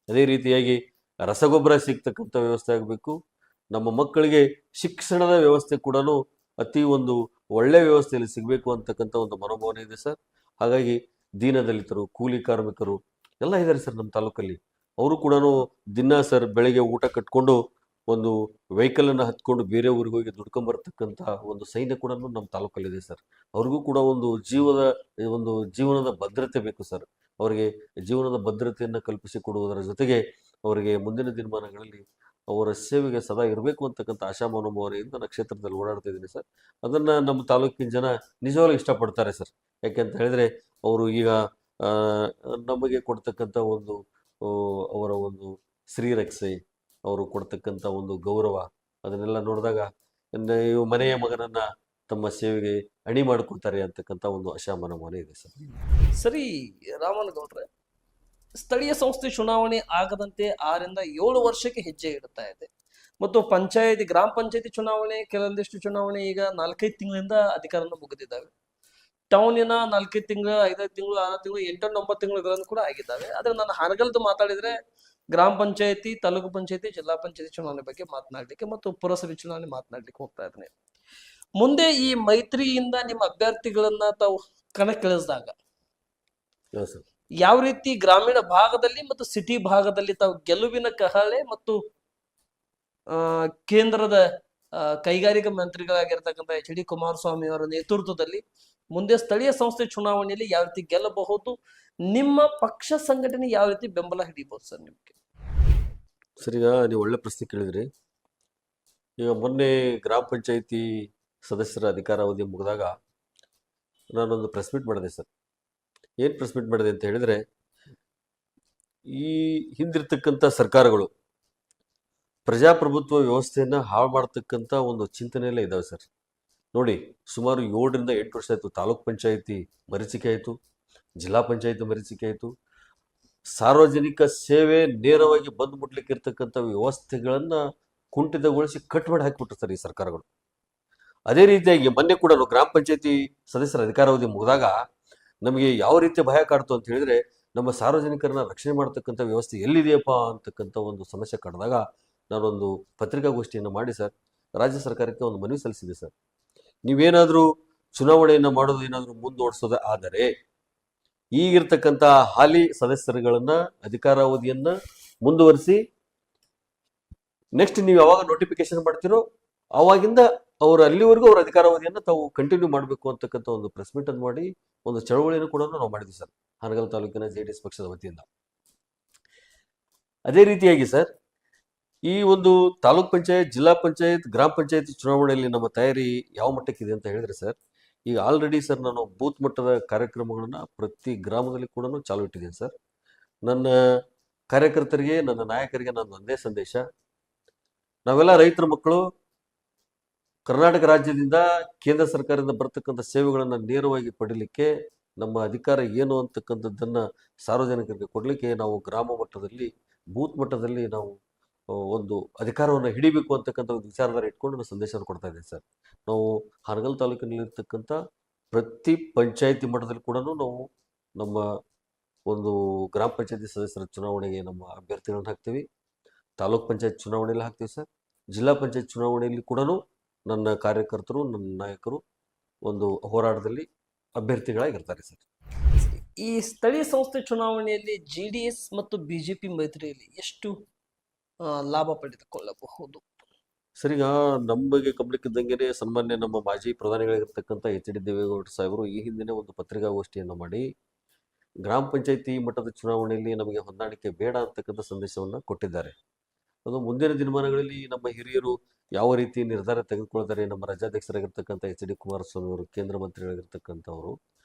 ಅದೇ ರೀತಿಯಾಗಿ ರಸಗೊಬ್ಬರ ಸಿಗ್ತಕ್ಕಂಥ ವ್ಯವಸ್ಥೆ ಆಗಬೇಕು. ನಮ್ಮ ಮಕ್ಕಳಿಗೆ ಶಿಕ್ಷಣದ ವ್ಯವಸ್ಥೆ ಕೂಡ ಅತಿ ಒಂದು ಒಳ್ಳೆ ವ್ಯವಸ್ಥೆಯಲ್ಲಿ ಸಿಗಬೇಕು ಅಂತಕ್ಕಂಥ ಒಂದು ಮನೋಭಾವನೆ ಇದೆ ಸರ್. ಹಾಗಾಗಿ ದೀನದಲಿತರು, ಕೂಲಿ ಕಾರ್ಮಿಕರು ಎಲ್ಲ ಇದ್ದಾರೆ ಸರ್ ನಮ್ಮ ತಾಲೂಕಲ್ಲಿ. ಅವರು ಕೂಡ ದಿನ ಸರ್ ಬೆಳಗ್ಗೆ ಊಟ ಕಟ್ಕೊಂಡು ಒಂದು ವೆಹಿಕಲನ್ನು ಹತ್ಕೊಂಡು ಬೇರೆ ಊರಿಗೆ ಹೋಗಿ ದುಡ್ಕೊಂಬರ್ತಕ್ಕಂಥ ಒಂದು ಸೈನ್ಯ ಕೂಡ ನಮ್ಮ ತಾಲೂಕಲ್ಲಿದೆ ಸರ್. ಅವ್ರಿಗೂ ಕೂಡ ಒಂದು ಜೀವನದ ಭದ್ರತೆ ಬೇಕು ಸರ್. ಅವರಿಗೆ ಜೀವನದ ಭದ್ರತೆಯನ್ನು ಕಲ್ಪಿಸಿ ಕೊಡುವುದರ ಜೊತೆಗೆ ಅವರಿಗೆ ಮುಂದಿನ ದಿನಮಾನಗಳಲ್ಲಿ ಅವರ ಸೇವೆಗೆ ಸದಾ ಇರಬೇಕು ಅಂತಕ್ಕಂಥ ಆಶಾ ಮನೋಭಾವನೆಯಿಂದ ನಾನು ಕ್ಷೇತ್ರದಲ್ಲಿ ಓಡಾಡ್ತಾ ಇದ್ದೀನಿ ಸರ್. ಅದನ್ನು ನಮ್ಮ ತಾಲೂಕಿನ ಜನ ನಿಜವಾಗ್ಲೂ ಇಷ್ಟಪಡ್ತಾರೆ ಸರ್. ಯಾಕೆಂತ ಹೇಳಿದ್ರೆ ಅವರು ಈಗ ನಮಗೆ ಕೊಡ್ತಕ್ಕಂಥ ಒಂದು ಅವರ ಒಂದು ಶ್ರೀರಕ್ಷೆ, ಅವರು ಕೊಡ್ತಕ್ಕಂಥ ಒಂದು ಗೌರವ, ಅದನ್ನೆಲ್ಲ ನೋಡಿದಾಗ ಇವು ಮನೆಯ ಮಗನನ್ನ ತಮ್ಮ ಸೇವೆಗೆ ಅಣಿ ಮಾಡ್ಕೊತಾರೆ ಅಂತಕ್ಕಂಥ ಒಂದು ಆಶಾ ಮನೋಭಾವನೆ ಇದೆ ಸರ್. ಸರಿ ರಾಮನ್ ಗೌಡ್ರೆ, ಸ್ಥಳೀಯ ಸಂಸ್ಥೆ ಚುನಾವಣೆ ಆಗದಂತೆ 6-7 ವರ್ಷಕ್ಕೆ ಹೆಜ್ಜೆ ಇಡ್ತಾ ಇದೆ. ಮತ್ತು ಗ್ರಾಮ ಪಂಚಾಯತಿ ಚುನಾವಣೆ, ಕೆಲವೊಂದಿಷ್ಟು ಚುನಾವಣೆ ಈಗ 4-5 ತಿಂಗಳಿಂದ ಅಧಿಕಾರನ ಮುಗಿದಿದ್ದಾವೆ. ಟೌನಿನ 4 ತಿಂಗಳು, 5 ತಿಂಗಳು, 6 ತಿಂಗಳು, 8-9 ತಿಂಗಳುಗಳನ್ನು ಕೂಡ ಆಗಿದ್ದಾವೆ. ಆದ್ರೆ ನಾನು ಹಾನಗಲ್ದು ಮಾತಾಡಿದ್ರೆ ಗ್ರಾಮ ಪಂಚಾಯತಿ, ತಾಲೂಕು ಪಂಚಾಯತಿ, ಜಿಲ್ಲಾ ಪಂಚಾಯತಿ ಚುನಾವಣೆ ಬಗ್ಗೆ ಮಾತನಾಡ್ಲಿಕ್ಕೆ ಮತ್ತು ಪುರಸಭೆ ಚುನಾವಣೆ ಮಾತನಾಡ್ಲಿಕ್ಕೆ ಹೋಗ್ತಾ ಇದ್ದೇನೆ. ಮುಂದೆ ಈ ಮೈತ್ರಿಯಿಂದ ನಿಮ್ಮ ಅಭ್ಯರ್ಥಿಗಳನ್ನ ತಾವು ಕಣಕ್ಕಿಳಿಸಿದಾಗ ಯಾವ ರೀತಿ ಗ್ರಾಮೀಣ ಭಾಗದಲ್ಲಿ ಮತ್ತು ಸಿಟಿ ಭಾಗದಲ್ಲಿ ತಾವು ಗೆಲುವಿನ ಕಹಳೆ ಮತ್ತು ಕೇಂದ್ರದ ಕೈಗಾರಿಕಾ ಮಂತ್ರಿಗಳಾಗಿರ್ತಕ್ಕಂಥ HD ಕುಮಾರಸ್ವಾಮಿ ಅವರ ನೇತೃತ್ವದಲ್ಲಿ ಮುಂದೆ ಸ್ಥಳೀಯ ಸಂಸ್ಥೆ ಚುನಾವಣೆಯಲ್ಲಿ ಯಾವ ರೀತಿ ಗೆಲ್ಲಬಹುದು? ನಿಮ್ಮ ಪಕ್ಷ ಸಂಘಟನೆ ಯಾವ ರೀತಿ ಬೆಂಬಲ ಹಿಡಿಬಹುದು ಸರ್ ನಿಮ್ಗೆ? ಸರ್, ಈಗ ನೀವು ಒಳ್ಳೆ ಪ್ರಶ್ನೆ ಕೇಳಿದ್ರಿ. ಈಗ ಮೊನ್ನೆ ಗ್ರಾಮ ಪಂಚಾಯತಿ ಸದಸ್ಯರ ಅಧಿಕಾರಾವಧಿ ಮುಗಿದಾಗ ನಾನೊಂದು ಪ್ರೆಸ್ ಮೀಟ್ ಮಾಡಿದೆ ಸರ್. ಏನು ಪ್ರೆಸ್ ಮೀಟ್ ಮಾಡಿದೆ ಅಂತ ಹೇಳಿದ್ರೆ, ಈ ಹಿಂದಿರ್ತಕ್ಕಂಥ ಸರ್ಕಾರಗಳು ಪ್ರಜಾಪ್ರಭುತ್ವ ವ್ಯವಸ್ಥೆಯನ್ನು ಹಾಳು ಮಾಡ್ತಕ್ಕಂಥ ಒಂದು ಚಿಂತನೆಯಲ್ಲೇ ಇದ್ದಾವೆ ಸರ್. ನೋಡಿ, ಸುಮಾರು 7-8 ವರ್ಷ ಆಯಿತು. ತಾಲೂಕ್ ಪಂಚಾಯತಿ ಮರೀಚಿಕೆ ಆಯಿತು, ಜಿಲ್ಲಾ ಪಂಚಾಯತಿ ಮರೀಚಿಕೆ ಆಯಿತು. ಸಾರ್ವಜನಿಕ ಸೇವೆ ನೇರವಾಗಿ ಬಂದು ಮುಟ್ಲಿಕ್ಕೆ ಇರ್ತಕ್ಕಂಥ ವ್ಯವಸ್ಥೆಗಳನ್ನು ಕುಂಠಿತಗೊಳಿಸಿ ಕಟ್ ಮಾಡಿ ಹಾಕಿಬಿಟ್ರು ಸರ್ ಈ ಸರ್ಕಾರಗಳು. ಅದೇ ರೀತಿಯಾಗಿ ಮೊನ್ನೆ ಕೂಡ ಗ್ರಾಮ ಪಂಚಾಯತಿ ಸದಸ್ಯರ ಅಧಿಕಾರಾವಧಿ ಮುಗಿದಾಗ ನಮಗೆ ಯಾವ ರೀತಿ ಭಯ ಕಾಡ್ತು ಅಂತ ಹೇಳಿದ್ರೆ, ನಮ್ಮ ಸಾರ್ವಜನಿಕರನ್ನ ರಕ್ಷಣೆ ಮಾಡ್ತಕ್ಕಂಥ ವ್ಯವಸ್ಥೆ ಎಲ್ಲಿದೆಯಪ್ಪ ಅಂತಕ್ಕಂಥ ಒಂದು ಸಮಸ್ಯೆ ಕಾಡಿದಾಗ ನಾನೊಂದು ಪತ್ರಿಕಾಗೋಷ್ಠಿಯನ್ನು ಮಾಡಿ ಸರ್ ರಾಜ್ಯ ಸರ್ಕಾರಕ್ಕೆ ಒಂದು ಮನವಿ ಸಲ್ಲಿಸಿದೆ ಸರ್. ನೀವೇನಾದರೂ ಚುನಾವಣೆಯನ್ನು ಮಾಡೋದು ಏನಾದರೂ ಮುಂದೂಡಿಸೋದು ಆದರೆ ಈಗಿರ್ತಕ್ಕಂಥ ಹಾಲಿ ಸದಸ್ಯರುಗಳನ್ನ ಅಧಿಕಾರಾವಧಿಯನ್ನ ಮುಂದುವರಿಸಿ, ನೆಕ್ಸ್ಟ್ ನೀವು ಯಾವಾಗ ನೋಟಿಫಿಕೇಶನ್ ಮಾಡ್ತಿರೋ ಆವಾಗಿಂದ ಅಲ್ಲಿವರೆಗೂ ಅವರ ಅಧಿಕಾರಾವಧಿಯನ್ನು ತಾವು ಕಂಟಿನ್ಯೂ ಮಾಡಬೇಕು ಅಂತಕ್ಕಂಥ ಒಂದು ಪ್ರೆಸ್ ಮೀಟ್ ಅನ್ನು ಮಾಡಿ ಒಂದು ಚಳವಳಿಯನ್ನು ಕೂಡ ನಾವು ಮಾಡಿದ್ವಿ ಸರ್ ಹಾನಗಲ್ ತಾಲೂಕಿನ JDS ಪಕ್ಷದ ವತಿಯಿಂದ. ಅದೇ ರೀತಿಯಾಗಿ ಸರ್, ಈ ಒಂದು ತಾಲೂಕ್ ಪಂಚಾಯತ್, ಜಿಲ್ಲಾ ಪಂಚಾಯತ್, ಗ್ರಾಮ ಪಂಚಾಯತ್ ಚುನಾವಣೆಯಲ್ಲಿ ನಮ್ಮ ತಯಾರಿ ಯಾವ ಮಟ್ಟಕ್ಕಿದೆ ಅಂತ ಹೇಳಿದ್ರೆ ಸರ್, ಈಗ ಆಲ್ರೆಡಿ ಸರ್ ನಾನು ಬೂತ್ ಮಟ್ಟದ ಕಾರ್ಯಕ್ರಮಗಳನ್ನ ಪ್ರತಿ ಗ್ರಾಮದಲ್ಲಿ ಕೂಡ ಚಾಲು ಇಟ್ಟಿದ್ದೀನಿ ಸರ್. ನನ್ನ ಕಾರ್ಯಕರ್ತರಿಗೆ, ನನ್ನ ನಾಯಕರಿಗೆ ನನ್ನ ಒಂದೇ ಸಂದೇಶ, ನಾವೆಲ್ಲ ರೈತರ ಮಕ್ಕಳು, ಕರ್ನಾಟಕ ರಾಜ್ಯದಿಂದ ಕೇಂದ್ರ ಸರ್ಕಾರದಿಂದ ಬರ್ತಕ್ಕಂಥ ಸೇವೆಗಳನ್ನು ನೇರವಾಗಿ ಪಡಿಲಿಕ್ಕೆ ನಮ್ಮ ಅಧಿಕಾರ ಏನು ಅಂತಕ್ಕಂಥದ್ದನ್ನ ಸಾರ್ವಜನಿಕರಿಗೆ ಕೊಡಲಿಕ್ಕೆ ನಾವು ಗ್ರಾಮ ಮಟ್ಟದಲ್ಲಿ ಬೂತ್ ಮಟ್ಟದಲ್ಲಿ ನಾವು ಒಂದು ಅಧಿಕಾರವನ್ನು ಹಿಡಿಬೇಕು ಅಂತಕ್ಕಂಥ ಒಂದು ವಿಚಾರಧಾರೆ ಇಟ್ಕೊಂಡು ನಾವು ಸಂದೇಶವನ್ನು ಕೊಡ್ತಾ ಇದ್ದೀವಿ ಸರ್. ನಾವು ಹಾನಗಲ್ ತಾಲೂಕಿನಲ್ಲಿರ್ತಕ್ಕಂಥ ಪ್ರತಿ ಪಂಚಾಯಿತಿ ಮಟ್ಟದಲ್ಲಿ ಕೂಡ ನಾವು ನಮ್ಮ ಒಂದು ಗ್ರಾಮ ಪಂಚಾಯತಿ ಸದಸ್ಯರ ಚುನಾವಣೆಗೆ ನಮ್ಮ ಅಭ್ಯರ್ಥಿಗಳನ್ನ ಹಾಕ್ತೀವಿ. ತಾಲೂಕ್ ಪಂಚಾಯತ್ ಚುನಾವಣೆಯಲ್ಲಿ ಹಾಕ್ತೀವಿ ಸರ್. ಜಿಲ್ಲಾ ಪಂಚಾಯತ್ ಚುನಾವಣೆಯಲ್ಲಿ ಕೂಡ ನನ್ನ ಕಾರ್ಯಕರ್ತರು, ನನ್ನ ನಾಯಕರು ಒಂದು ಹೋರಾಟದಲ್ಲಿ ಅಭ್ಯರ್ಥಿಗಳಾಗಿರ್ತಾರೆ ಸರ್. ಈ ಸ್ಥಳೀಯ ಸಂಸ್ಥೆ ಚುನಾವಣೆಯಲ್ಲಿ ಜೆಡಿಎಸ್ ಮತ್ತು ಬಿಜೆಪಿ ಮೈತ್ರಿಯಲ್ಲಿ ಎಷ್ಟು ಲಾಭ ಪಡೆದುಕೊಳ್ಳಬಹುದು? ಸರ್, ಈಗ ನಮಗೆ ಗಮನಕ್ಕಿದ್ದಂಗೆ ಸನ್ಮಾನ್ಯ ನಮ್ಮ ಮಾಜಿ ಪ್ರಧಾನಿಗಳಾಗಿರ್ತಕ್ಕಂಥ ಎಚ್.ಡಿ. ದೇವೇಗೌಡ ಸಾಹೇಬರು ಈ ಹಿಂದಿನ ಒಂದು ಪತ್ರಿಕಾಗೋಷ್ಠಿಯನ್ನು ಮಾಡಿ ಗ್ರಾಮ ಪಂಚಾಯತಿ ಮಟ್ಟದ ಚುನಾವಣೆಯಲ್ಲಿ ನಮಗೆ ಹೊಂದಾಣಿಕೆ ಬೇಡ ಅಂತಕ್ಕಂಥ ಸಂದೇಶವನ್ನು ಕೊಟ್ಟಿದ್ದಾರೆ. ಅದು ಮುಂದಿನ ದಿನಮಾನಗಳಲ್ಲಿ ನಮ್ಮ ಹಿರಿಯರು ಯಾವ ರೀತಿ ನಿರ್ಧಾರ ತೆಗೆದುಕೊಳ್ತಾರೆ, ನಮ್ಮ ರಾಜ್ಯಾಧ್ಯಕ್ಷರಾಗಿರ್ತಕ್ಕಂಥ ಎಚ್.ಡಿ. ಕುಮಾರಸ್ವಾಮಿ ಅವರು, ಕೇಂದ್ರ ಮಂತ್ರಿಗಳಾಗಿರ್ತಕ್ಕಂಥವರು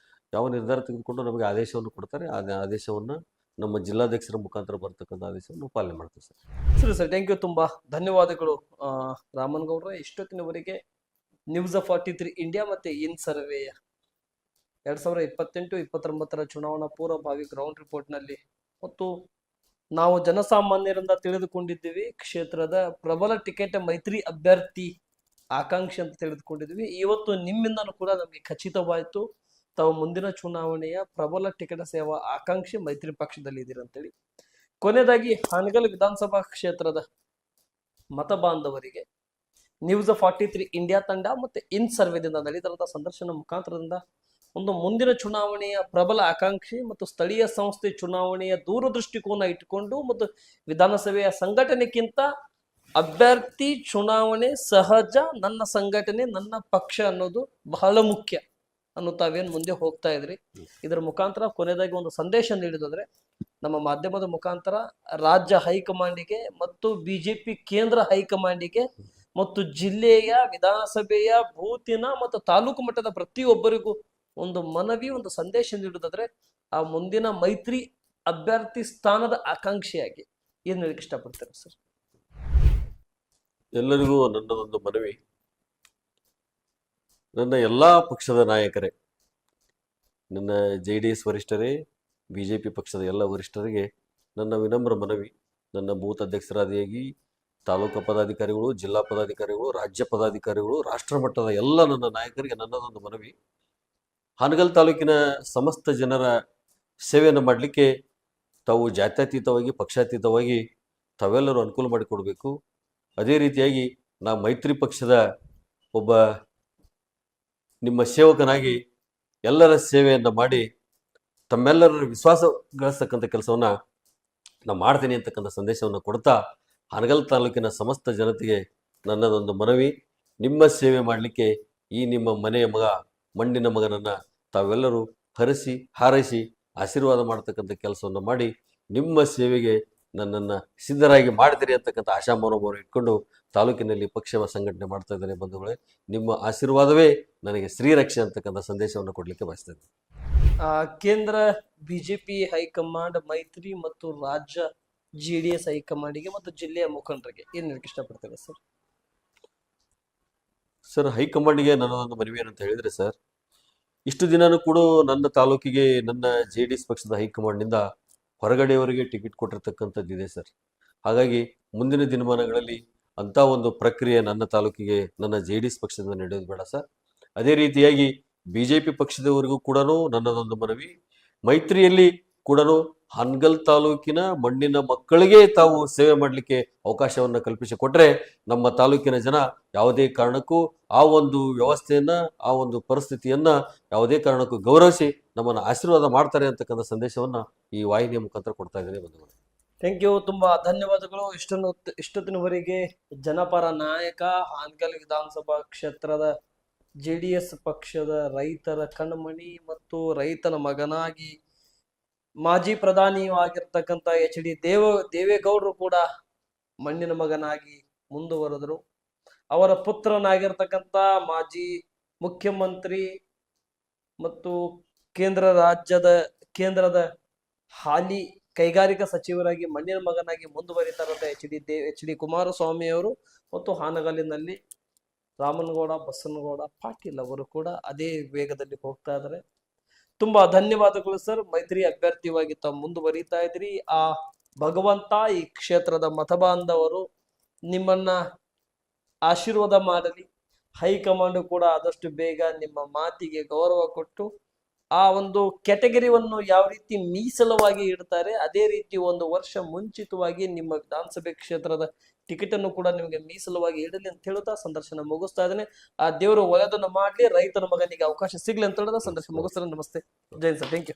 ಯಾವ ನಿರ್ಧಾರ ತೆಗೆದುಕೊಂಡು ನಮಗೆ ಆದೇಶವನ್ನು ಕೊಡ್ತಾರೆ, ಆ ಆದೇಶವನ್ನು ನಮ್ಮ ಜಿಲ್ಲಾಧ್ಯಕ್ಷರ ಮುಖಾಂತರ ಬರ್ತಕ್ಕಂಥ ಆದೇಶವನ್ನು ಪಾಲನೆ ಮಾಡ್ತೀವಿ ಸರ್. ಸರಿ ಸರ್, ಥ್ಯಾಂಕ್ ಯು. ತುಂಬಾ ಧನ್ಯವಾದಗಳು ರಾಮನ್ ಗೌಡ್ರೆ. ಇಷ್ಟೊತ್ತಿನವರೆಗೆ ನ್ಯೂಸ್ ಆಫ್ 43 ಇಂಡಿಯಾ ಮತ್ತೆ ಇನ್ ಸರ್ವೆ 2028-29 ಚುನಾವಣಾ ಪೂರ್ವಭಾವಿ ಗ್ರೌಂಡ್ ರಿಪೋರ್ಟ್ ನಲ್ಲಿ ಮತ್ತು ನಾವು ಜನಸಾಮಾನ್ಯರಿಂದ ತಿಳಿದುಕೊಂಡಿದ್ದೀವಿ ಕ್ಷೇತ್ರದ ಪ್ರಬಲ ಟಿಕೆಟ್ ಮೈತ್ರಿ ಅಭ್ಯರ್ಥಿ ಆಕಾಂಕ್ಷಿ ಅಂತ ತಿಳಿದುಕೊಂಡಿದ್ವಿ. ಇವತ್ತು ನಿಮ್ಮಿಂದನೂ ಕೂಡ ನಮಗೆ ಖಚಿತವಾಯಿತು ತಾವು ಮುಂದಿನ ಚುನಾವಣೆಯ ಪ್ರಬಲ ಟಿಕೆಟ್ ಸೇವಾ ಆಕಾಂಕ್ಷಿ ಮೈತ್ರಿ ಪಕ್ಷದಲ್ಲಿ ಇದ್ದೀರ ಅಂತೇಳಿ. ಕೊನೆಯದಾಗಿ ಹಾನಗಲ್ ವಿಧಾನಸಭಾ ಕ್ಷೇತ್ರದ ಮತ ಬಾಂಧವರಿಗೆ ನ್ಯೂಸ್ ಆಫ್ 43 ಇಂಡಿಯಾ ತಂಡ ಮತ್ತೆ ಇನ್ ಸರ್ವೆದಿಂದ ನಡೆದ ಸಂದರ್ಶನ ಮುಖಾಂತರದಿಂದ ಒಂದು ಮುಂದಿನ ಚುನಾವಣೆಯ ಪ್ರಬಲ ಆಕಾಂಕ್ಷಿ ಮತ್ತು ಸ್ಥಳೀಯ ಸಂಸ್ಥೆ ಚುನಾವಣೆಯ ದೂರದೃಷ್ಟಿಕೋನ ಇಟ್ಟುಕೊಂಡು ಮತ್ತು ವಿಧಾನಸಭೆಯ ಸಂಘಟನೆಗಿಂತ ಅಭ್ಯರ್ಥಿ ಚುನಾವಣೆ ಸಹಜ, ನನ್ನ ಸಂಘಟನೆ ನನ್ನ ಪಕ್ಷ ಅನ್ನೋದು ಬಹಳ ಮುಖ್ಯ ಅನ್ನೋ ತಾವೇನು ಮುಂದೆ ಹೋಗ್ತಾ ಇದ್ರಿ. ಇದರ ಮುಖಾಂತರ ಕೊನೆಯದಾಗಿ ಒಂದು ಸಂದೇಶ ನೀಡಿದ್ರೆ ನಮ್ಮ ಮಾಧ್ಯಮದ ಮುಖಾಂತರ ರಾಜ್ಯ ಹೈಕಮಾಂಡಿಗೆ ಮತ್ತು ಬಿಜೆಪಿ ಕೇಂದ್ರ ಹೈಕಮಾಂಡಿಗೆ ಮತ್ತು ಜಿಲ್ಲೆಯ ವಿಧಾನಸಭೆಯ ಬೂತಿನ ಮತ್ತು ತಾಲೂಕು ಮಟ್ಟದ ಪ್ರತಿಯೊಬ್ಬರಿಗೂ ಒಂದು ಮನವಿ, ಒಂದು ಸಂದೇಶ ನೀಡುವುದಾದ್ರೆ ಆ ಮುಂದಿನ ಮೈತ್ರಿ ಅಭ್ಯರ್ಥಿ ಸ್ಥಾನದ ಆಕಾಂಕ್ಷಿಯಾಗಿ ಏನ್ ಹೇಳಕ್ ಇಷ್ಟಪಡ್ತಾರೆ ಸರ್? ಎಲ್ಲರಿಗೂ ನನ್ನದೊಂದು ಮನವಿ, ನನ್ನ ಎಲ್ಲಾ ಪಕ್ಷದ ನಾಯಕರೇ, ನನ್ನ JDS ವರಿಷ್ಠರೇ, BJP ಪಕ್ಷದ ಎಲ್ಲ ವರಿಷ್ಠರಿಗೆ ನನ್ನ ವಿನಮ್ರ ಮನವಿ, ನನ್ನ ಬೂತ್ ಅಧ್ಯಕ್ಷರಾದಿಯಾಗಿ ತಾಲೂಕು ಪದಾಧಿಕಾರಿಗಳು, ಜಿಲ್ಲಾ ಪದಾಧಿಕಾರಿಗಳು, ರಾಜ್ಯ ಪದಾಧಿಕಾರಿಗಳು, ರಾಷ್ಟ್ರ ಮಟ್ಟದ ಎಲ್ಲ ನನ್ನ ನಾಯಕರಿಗೆ ನನ್ನದೊಂದು ಮನವಿ, ಹಾನಗಲ್ ತಾಲೂಕಿನ ಸಮಸ್ತ ಜನರ ಸೇವೆಯನ್ನು ಮಾಡಲಿಕ್ಕೆ ತಾವು ಜಾತ್ಯತೀತವಾಗಿ ಪಕ್ಷಾತೀತವಾಗಿ ತಾವೆಲ್ಲರೂ ಅನುಕೂಲ ಮಾಡಿಕೊಡ್ಬೇಕು. ಅದೇ ರೀತಿಯಾಗಿ ನಾ ಮೈತ್ರಿ ಪಕ್ಷದ ಒಬ್ಬ ನಿಮ್ಮ ಸೇವಕನಾಗಿ ಎಲ್ಲರ ಸೇವೆಯನ್ನು ಮಾಡಿ ತಮ್ಮೆಲ್ಲರ ವಿಶ್ವಾಸ ಗಳಿಸ್ತಕ್ಕಂಥ ಕೆಲಸವನ್ನ ನಾ ಮಾಡ್ತೀನಿ ಅಂತಕ್ಕಂಥ ಸಂದೇಶವನ್ನು ಕೊಡ್ತಾ ಹಾನಗಲ್ ತಾಲೂಕಿನ ಸಮಸ್ತ ಜನತೆಗೆ ನನ್ನದೊಂದು ಮನವಿ, ನಿಮ್ಮ ಸೇವೆ ಮಾಡಲಿಕ್ಕೆ ಈ ನಿಮ್ಮ ಮನೆಯ ಮಗ, ಮಣ್ಣಿನ ಮಗನನ್ನ ತಾವೆಲ್ಲರೂ ಹರಿಸಿ ಹಾರೈಸಿ ಆಶೀರ್ವಾದ ಮಾಡ್ತಕ್ಕಂಥ ಕೆಲಸವನ್ನು ಮಾಡಿ ನಿಮ್ಮ ಸೇವೆಗೆ ನನ್ನನ್ನು ಸಿದ್ಧರಾಗಿ ಮಾಡ್ತೀರಿ ಅಂತಕ್ಕಂಥ ಆಶಾ ಮನೋಭಾವ ಇಟ್ಕೊಂಡು ತಾಲೂಕಿನಲ್ಲಿ ಪಕ್ಷ ಸಂಘಟನೆ ಮಾಡ್ತಾ ಇದ್ದೇನೆ. ಬಂಧುಗಳೇ, ನಿಮ್ಮ ಆಶೀರ್ವಾದವೇ ನನಗೆ ಶ್ರೀರಕ್ಷೆ ಅಂತಕ್ಕಂಥ ಸಂದೇಶವನ್ನು ಕೊಡಲಿಕ್ಕೆ ಬಯಸ್ತೇನೆ. ಕೇಂದ್ರ ಬಿಜೆಪಿ ಹೈಕಮಾಂಡ್ ಮೈತ್ರಿ ಮತ್ತು ರಾಜ್ಯ JDS ಹೈಕಮಾಂಡಿಗೆ ಮತ್ತು ಜಿಲ್ಲೆಯ ಮುಖಂಡರಿಗೆ ಏನ್ ಹೇಳಕ್ಕೆ ಇಷ್ಟಪಡ್ತಾರೆ ಸರ್? ಸರ್, ಹೈಕಮಾಂಡಿಗೆ ನನ್ನದೊಂದು ಮನವಿ ಏನಂತ ಹೇಳಿದ್ರೆ ಸರ್, ಇಷ್ಟು ದಿನನೂ ಕೂಡ ನನ್ನ ತಾಲೂಕಿಗೆ ನನ್ನ JDS ಪಕ್ಷದ ಹೈಕಮಾಂಡ್ನಿಂದ ಹೊರಗಡೆಯವರಿಗೆ ಟಿಕೆಟ್ ಕೊಟ್ಟಿರ್ತಕ್ಕಂಥದ್ದಿದೆ ಸರ್. ಹಾಗಾಗಿ ಮುಂದಿನ ದಿನಮಾನಗಳಲ್ಲಿ ಅಂತ ಒಂದು ಪ್ರಕ್ರಿಯೆ ನನ್ನ ತಾಲೂಕಿಗೆ ನನ್ನ JDS ಪಕ್ಷದಿಂದ ನಡೆಯೋದು ಬೇಡ ಸರ್. ಅದೇ ರೀತಿಯಾಗಿ BJP ಪಕ್ಷದವರಿಗೂ ಕೂಡ ನನ್ನದೊಂದು ಮನವಿ, ಮೈತ್ರಿಯಲ್ಲಿ ಕೂಡ ಹಾನಗಲ್ ತಾಲೂಕಿನ ಮಣ್ಣಿನ ಮಕ್ಕಳಿಗೆ ತಾವು ಸೇವೆ ಮಾಡಲಿಕ್ಕೆ ಅವಕಾಶವನ್ನು ಕಲ್ಪಿಸಿಕೊಟ್ರೆ ನಮ್ಮ ತಾಲೂಕಿನ ಜನ ಯಾವುದೇ ಕಾರಣಕ್ಕೂ ಆ ಒಂದು ವ್ಯವಸ್ಥೆಯನ್ನ, ಆ ಒಂದು ಪರಿಸ್ಥಿತಿಯನ್ನ ಯಾವುದೇ ಕಾರಣಕ್ಕೂ ಗೌರವಿಸಿ ನಮ್ಮನ್ನು ಆಶೀರ್ವಾದ ಮಾಡ್ತಾರೆ ಅಂತಕ್ಕಂಥ ಸಂದೇಶವನ್ನ ಈ ವಾಹಿನಿಯ ಮುಖಾಂತರ ಕೊಡ್ತಾ ಇದ್ದೇನೆ ಬಂಧುಗಳು. ಥ್ಯಾಂಕ್ ಯು, ತುಂಬಾ ಧನ್ಯವಾದಗಳು. ಇಷ್ಟೊತ್ತಿನವರೆಗೆ ಜನಪರ ನಾಯಕ, ಹಾನಗಲ್ ವಿಧಾನಸಭಾ ಕ್ಷೇತ್ರದ JDS ಪಕ್ಷದ ರೈತರ ಕಣ್ಮಣಿ ಮತ್ತು ರೈತನ ಮಗನಾಗಿ ಮಾಜಿ ಪ್ರಧಾನಿಯಾಗಿರ್ತಕ್ಕಂಥ HD ದೇವೇಗೌಡರು ಕೂಡ ಮಣ್ಣಿನ ಮಗನಾಗಿ ಮುಂದುವರೆದರು. ಅವರ ಪುತ್ರನಾಗಿರ್ತಕ್ಕಂಥ ಮಾಜಿ ಮುಖ್ಯಮಂತ್ರಿ ಮತ್ತು ಕೇಂದ್ರದ ಹಾಲಿ ಕೈಗಾರಿಕಾ ಸಚಿವರಾಗಿ ಮಣ್ಣಿನ ಮಗನಾಗಿ ಮುಂದುವರಿತಾರಂತ HD ಕುಮಾರಸ್ವಾಮಿ ಅವರು ಮತ್ತು ಹಾನಗಲ್ಲಿನಲ್ಲಿ ರಾಮನಗೌಡ ಬಸನಗೌಡ ಪಾಟೀಲ್ ಅವರು ಕೂಡ ಅದೇ ವೇಗದಲ್ಲಿ ಹೋಗ್ತಾ ಇದ್ದಾರೆ. ತುಂಬಾ ಧನ್ಯವಾದಗಳು ಸರ್. ಮೈತ್ರಿ ಅಭ್ಯರ್ಥಿಯಾಗಿ ತಾವು ಮುಂದುವರಿತಾ ಇದ್ರಿ. ಆ ಭಗವಂತ ಈ ಕ್ಷೇತ್ರದ ಮತಬಾಂಧವರು ನಿಮ್ಮನ್ನ ಆಶೀರ್ವಾದ ಮಾಡಲಿ. ಹೈಕಮಾಂಡ್ ಕೂಡ ಆದಷ್ಟು ಬೇಗ ನಿಮ್ಮ ಮಾತಿಗೆ ಗೌರವ ಕೊಟ್ಟು ಆ ಒಂದು ಕೆಟಗರಿವನ್ನು ಯಾವ ರೀತಿ ಮೀಸಲವಾಗಿ ಇಡ್ತಾರೆ ಅದೇ ರೀತಿ ಒಂದು ವರ್ಷ ಮುಂಚಿತವಾಗಿ ನಿಮ್ಮ ವಿಧಾನಸಭೆ ಕ್ಷೇತ್ರದ ಟಿಕೆಟ್ ಅನ್ನು ಕೂಡ ನಿಮಗೆ ಮೀಸಲವಾಗಿ ಇಡಲಿ ಅಂತ ಹೇಳುತ್ತಾ ಸಂದರ್ಶನ ಮುಗಿಸ್ತಾ ಇದ್ದೇನೆ. ಆ ದೇವರು ಒಳ್ಳೆದನ್ನು ಮಾಡ್ಲಿ, ರೈತನ ಮಗನಿಗೆ ಅವಕಾಶ ಸಿಗ್ಲಿ ಅಂತ ಹೇಳೋದ ಸಂದರ್ಶನ ಮುಗಿಸ್ತಾರೆ. ನಮಸ್ತೆ, ಜೈ ಸರ್, ಥ್ಯಾಂಕ್ ಯು.